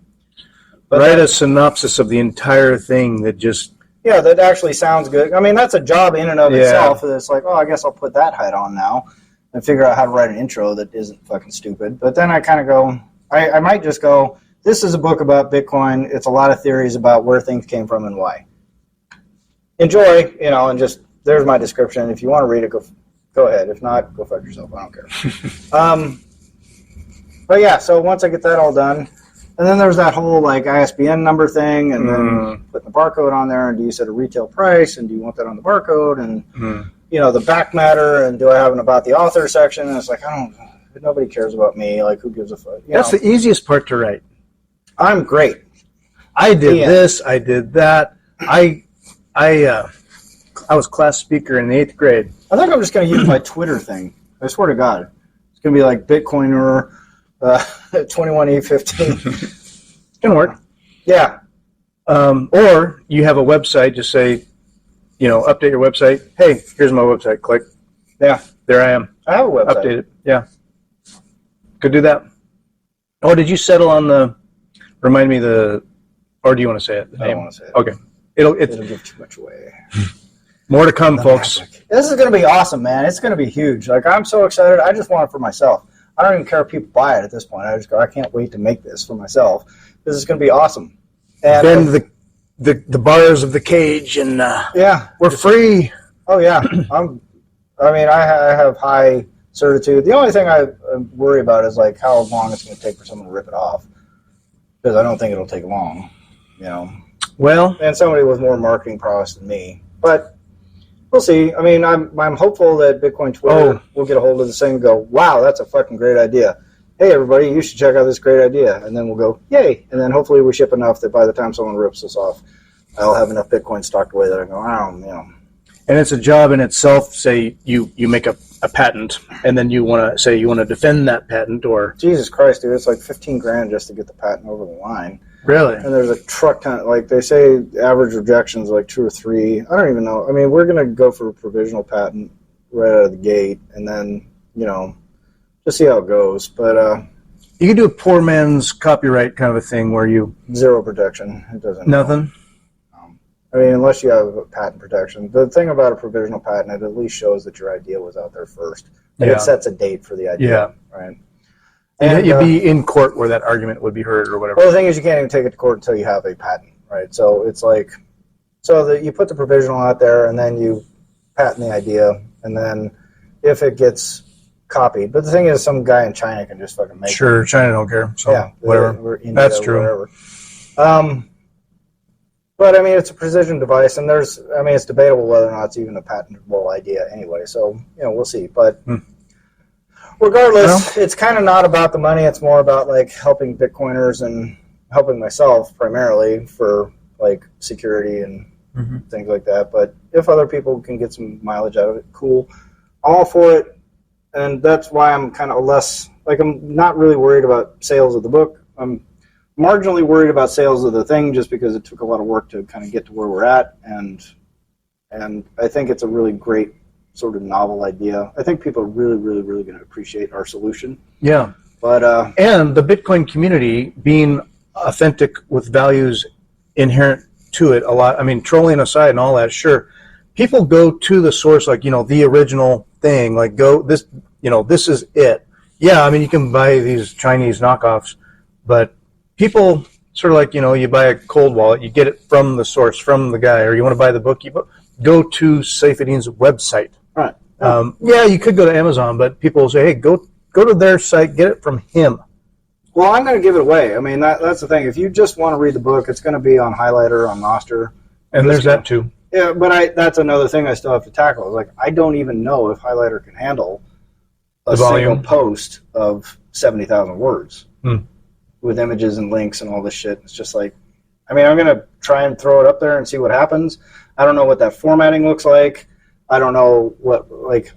B: But
A: write a synopsis of the entire thing that just...
B: Yeah, that actually sounds good. I mean, that's a job in and of itself. It's like, oh, I guess I'll put that hat on now and figure out how to write an intro that isn't fucking stupid. But then I kind of go, I might just go, this is a book about Bitcoin. It's a lot of theories about where things came from and why. Enjoy, and just, there's my description. If you want to read it, go ahead. If not, go fuck yourself. I don't care. But yeah, so once I get that all done, and then there's that whole ISBN number thing, and then putting the barcode on there, and do you set a retail price, and do you want that on the barcode, and the back matter, and do I have an about the author section? And it's like, nobody cares about me. Like, who gives a fuck?
A: That's the easiest part to write.
B: I'm great.
A: I did this. I did that. I was class speaker in the 8th grade.
B: I think I'm just going to use my Twitter thing. I swear to God, it's going to be like Bitcoiner 21E15.
A: Can work.
B: Yeah.
A: Or you have a website, just say, update your website. Hey, here's my website. Click.
B: Yeah.
A: There I am.
B: I have a website.
A: Update it. Yeah. Could do that. Oh, did you settle on remind me or do you want to say it?
B: I don't want to say it.
A: Okay.
B: It'll give too much away.
A: More to come, folks.
B: This is going to be awesome, man. It's going to be huge. I'm so excited. I just want it for myself. I don't even care if people buy it at this point. I just go, I can't wait to make this for myself. This is going to be awesome. And
A: then the bars of the cage, and we're free.
B: Oh yeah, I have high certitude. The only thing I worry about is how long it's going to take for someone to rip it off, because I don't think it'll take long.
A: Well,
B: and somebody with more marketing prowess than me, but. We'll see. I mean, I'm hopeful that Bitcoin Twitter will get a hold of this thing and go, wow, that's a fucking great idea. Hey, everybody, you should check out this great idea. And then we'll go, yay. And then hopefully we ship enough that by the time someone rips this off, I'll have enough Bitcoin stocked away that I go,
A: And it's a job in itself. Say you make a patent, and then you want to defend that patent, or...
B: Jesus Christ, dude, it's like $15,000 just to get the patent over the line.
A: Really?
B: And there's a truck ton. They say average rejections 2 or 3. I don't even know. I mean, we're going to go for a provisional patent right out of the gate, and then, just see how it goes. But
A: you can do a poor man's copyright kind of a thing where you...
B: Zero protection. It doesn't...
A: Nothing?
B: I mean, unless you have a patent protection. The thing about a provisional patent, it at least shows that your idea was out there first. And it sets a date for the idea. Yeah. Right?
A: And you'd be in court where that argument would be heard or whatever.
B: Well, the thing is, you can't even take it to court until you have a patent, right? So it's you put the provisional out there, and then you patent the idea, and then if it gets copied. But the thing is, some guy in China can just fucking make it.
A: Sure, China don't care. So whatever. That's true.
B: Whatever. But, I mean, it's a precision device, and it's debatable whether or not it's even a patentable idea anyway. So, we'll see. But regardless, it's kind of not about the money. It's more about, helping Bitcoiners and helping myself primarily for, security and things like that. But if other people can get some mileage out of it, cool. I'm all for it. And that's why I'm kind of less, I'm not really worried about sales of the book. I'm marginally worried about sales of the thing just because it took a lot of work to kind of get to where we're at, and I think it's a really great sort of novel idea. I think people are really, really, really going to appreciate our solution.
A: Yeah.
B: But
A: and the Bitcoin community being authentic with values inherent to it a lot. I mean, trolling aside and all that, sure. People go to the source, the original thing, this is it. Yeah, I mean, you can buy these Chinese knockoffs, but people sort of you buy a cold wallet, you get it from the source, from the guy, or you want to buy the book, go to Saifedean's website.
B: Right.
A: You could go to Amazon, but people will say, hey, go to their site, get it from him.
B: Well, I'm going to give it away. I mean, that's the thing. If you just want to read the book, it's going to be on Highlighter, on Nostr.
A: And there's that too.
B: Yeah, but that's another thing I still have to tackle. I don't even know if Highlighter can handle a single post of 70,000 words. With images and links and all this shit. It's just I'm going to try and throw it up there and see what happens. I don't know what that formatting looks like. I don't know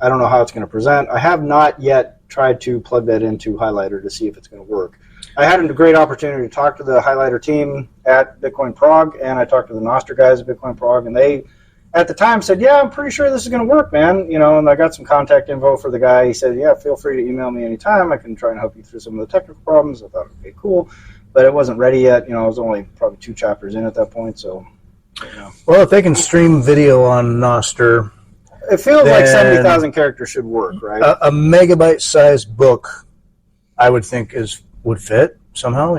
B: I don't know how it's going to present. I have not yet tried to plug that into Highlighter to see if it's going to work. I had a great opportunity to talk to the Highlighter team at Bitcoin Prague, and I talked to the Nostr guys at Bitcoin Prague, and they at the time said, yeah, I'm pretty sure this is going to work, man. And I got some contact info for the guy. He said, yeah, feel free to email me anytime. I can try and help you through some of the technical problems. I thought, okay, cool. But it wasn't ready yet. I was only probably 2 chapters in at that point. So,
A: Well, if they can stream video on Nostr,
B: it feels like 70,000 characters should work, right?
A: A megabyte-sized book, I would think, would fit somehow,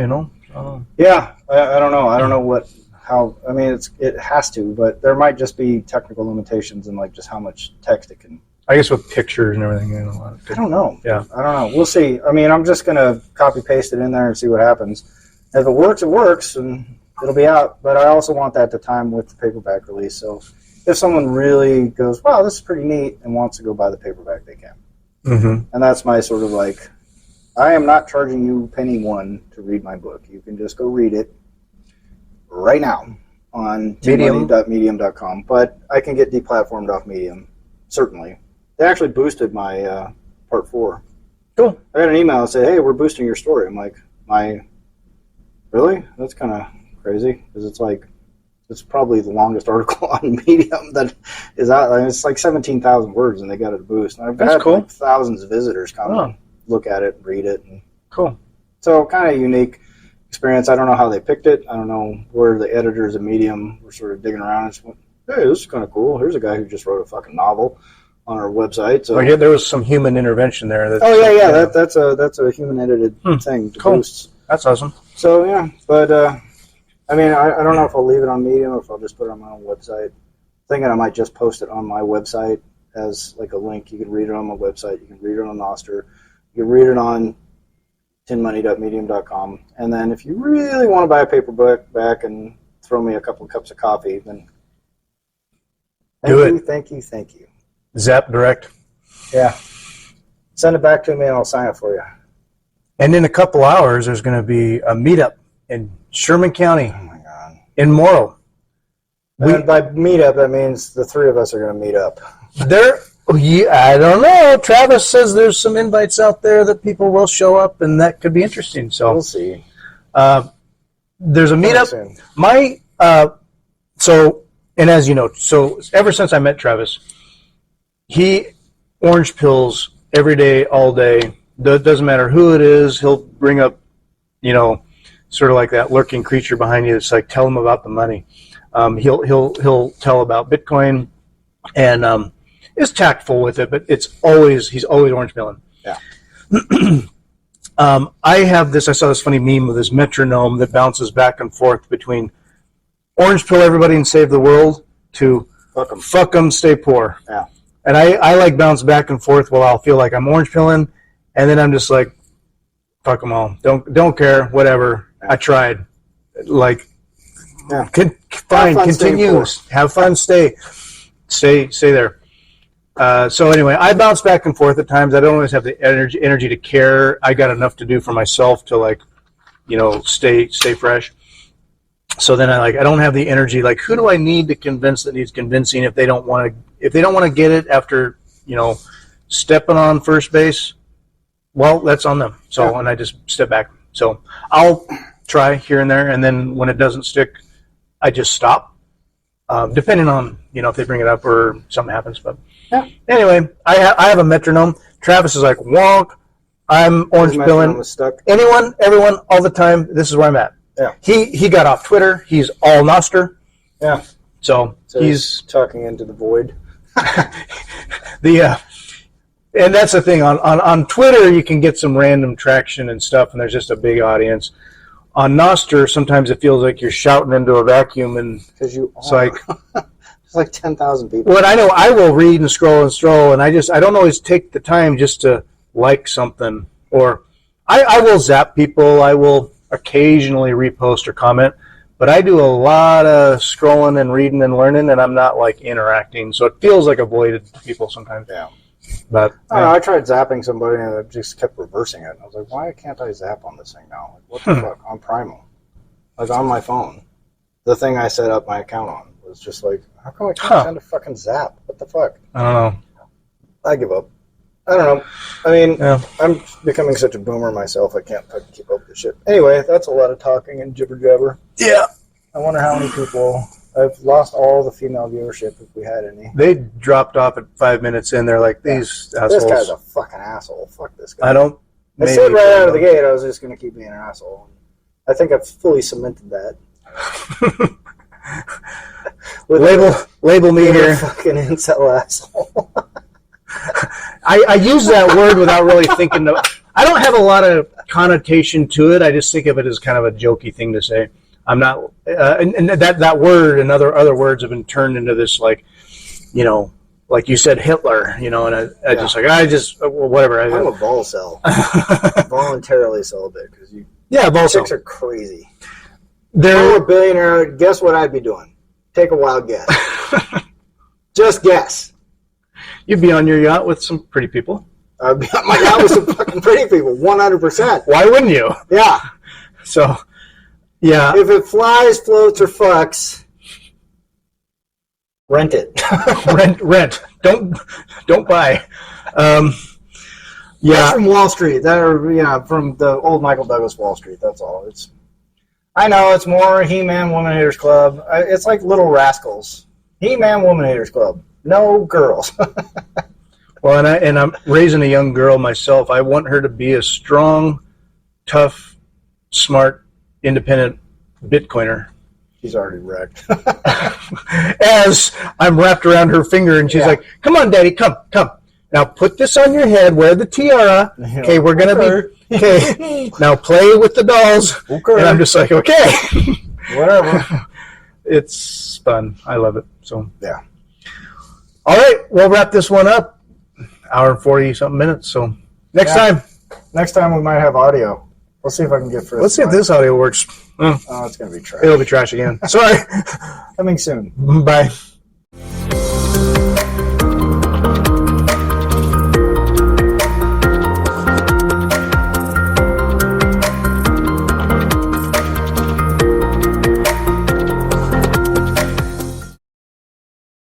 B: Yeah, I don't know. I don't know how. I mean, it has to, but there might just be technical limitations in like just how much text it can.
A: I guess with pictures and everything.
B: I don't know.
A: Yeah,
B: I don't know. We'll see. I mean, I'm just gonna copy paste it in there and see what happens. If it works, and it'll be out. But I also want that to time with the paperback release. So if someone really goes, wow, this is pretty neat, and wants to go buy the paperback, they can.
A: Mm-hmm.
B: And that's my sort of like, I am not charging you penny one to read my book. You can just go read it right now on medium.medium.com. But I can get deplatformed off Medium, certainly. They actually boosted my part 4.
A: Cool.
B: I got an email that said, hey, we're boosting your story. I'm like, really? That's kind of crazy, because it's probably the longest article on Medium that is out. I mean, it's like 17,000 words, and they got it a boost. And I've had
A: cool.
B: like thousands of visitors come and look at it and read it. And
A: cool.
B: so kind of unique experience. I don't know how they picked it. I don't know where the editors of Medium were sort of digging around and just went, hey, this is kind of cool. Here's a guy who just wrote a fucking novel on our website. So
A: yeah, there was some human intervention there.
B: That's a human edited thing to boost.
A: That's awesome.
B: So yeah, but I mean, I don't know if I'll leave it on Medium or if I'll just put it on my own website. Thinking I might just post it on my website as like a link. You can read it on my website. You can read it on Nostr. You can read it on tinmoney.medium.com. And then if you really want to buy a paperback back and throw me a couple of cups of coffee, then thank you.
A: Zap Direct.
B: Yeah. Send it back to me and I'll sign it for you.
A: And in a couple hours, there's going to be a meetup in Sherman County.
B: Oh my God.
A: In Morrow.
B: And by meetup, that means the 3 of us are going to meet up.
A: I don't know. Travis says there's some invites out there that people will show up, and that could be interesting. So
B: we'll see.
A: There's a meetup. And as you know, so ever since I met Travis, he orange pills every day, all day. Doesn't matter who it is. He'll bring up, sort of like that lurking creature behind you. It's like, tell him about the money. He'll tell about Bitcoin, and is tactful with it, but he's always orange pilling.
B: Yeah.
A: I saw this funny meme of this metronome that bounces back and forth between orange pill everybody and save the world to fuck 'em, stay poor.
B: Yeah.
A: And I like bounce back and forth while I'll feel like I'm orange pilling, and then I'm just like, fuck them all. Don't care, whatever. Yeah. I tried. Like,
B: yeah.
A: Fine, continue. Have fun, stay there. So anyway, I bounce back and forth at times. I don't always have the energy to care. I got enough to do for myself to stay fresh. So then I don't have the energy. Like, who do I need to convince that needs convincing if they don't want to get it after stepping on first base? Well, that's on them. So and I just step back. So I'll try here and there, and then when it doesn't stick, I just stop. Depending on if they bring it up or something happens, but. Yeah. Anyway, I have a metronome. Travis is like, wonk. I'm orange pilling. Anyone, everyone, all the time. This is where I'm at.
B: Yeah.
A: He got off Twitter. He's all Nostr.
B: Yeah.
A: So he's
B: talking into the void.
A: And that's the thing. On Twitter, you can get some random traction and stuff, and there's just a big audience. On Nostr, sometimes it feels like you're shouting into a vacuum, and
B: because
A: it's like.
B: It's like 10,000 people.
A: Well, I know I will read and scroll, and I don't always take the time just to like something. Or I will zap people. I will occasionally repost or comment, but I do a lot of scrolling and reading and learning, and I'm not interacting. So it feels like avoided to people sometimes.
B: Yeah.
A: But
B: I tried zapping somebody, and it just kept reversing it. I was like, why can't I zap on this thing now? Like, what the fuck? On Primal. On my phone. The thing I set up my account on. It's just like, how come I can't send a fucking zap? What the fuck?
A: I don't know.
B: I give up. I don't know. I mean, I'm becoming such a boomer myself, I can't fucking keep up with this shit. Anyway, that's a lot of talking and jibber jabber.
A: Yeah.
B: I wonder how many people I've lost all the female viewership if we had any.
A: They dropped off at 5 minutes in. They're like, these assholes.
B: This guy's a fucking asshole. Fuck this guy.
A: I don't.
B: I said right out of the gate I was just going to keep being an asshole. I think I've fully cemented that.
A: label me here.
B: Fucking incel asshole.
A: I use that word without really thinking. I don't have a lot of connotation to it. I just think of it as kind of a jokey thing to say. I'm not, and that word and other words have been turned into this, like, you know, like you said, Hitler, and I just whatever.
B: I'm a vol cell. Voluntarily celibate because
A: vol cell.
B: chicks are crazy. If
A: They're
B: I were a billionaire, guess what I'd be doing? Take a wild guess. Just guess.
A: You'd be on your yacht with some pretty people.
B: I'd be on my yacht with some fucking pretty people, 100%.
A: Why wouldn't you?
B: Yeah.
A: So, yeah.
B: If it flies, floats, or fucks, rent it.
A: rent. Don't buy.
B: That's from Wall Street. From the old Michael Douglas Wall Street. That's all. I know it's more He-Man Woman Haters Club. It's like Little Rascals. He-Man Woman Haters Club. No girls.
A: Well, and I'm raising a young girl myself. I want her to be a strong, tough, smart, independent Bitcoiner.
B: She's already wrecked.
A: As I'm wrapped around her finger, and she's like, "Come on, Daddy, come. Now put this on your head. Wear the tiara. Okay, we're gonna be okay. Now play with the dolls."
B: Okay.
A: And I'm just like, "Okay,
B: Whatever."
A: It's fun. I love it. So
B: yeah.
A: All right, we'll wrap this one up. Hour and 40-something minutes. So next time
B: we might have audio. Let's see if I can get through.
A: Let's see if this audio works.
B: Oh, it's gonna be trash.
A: It'll be trash again. Sorry.
B: Coming soon.
A: Bye.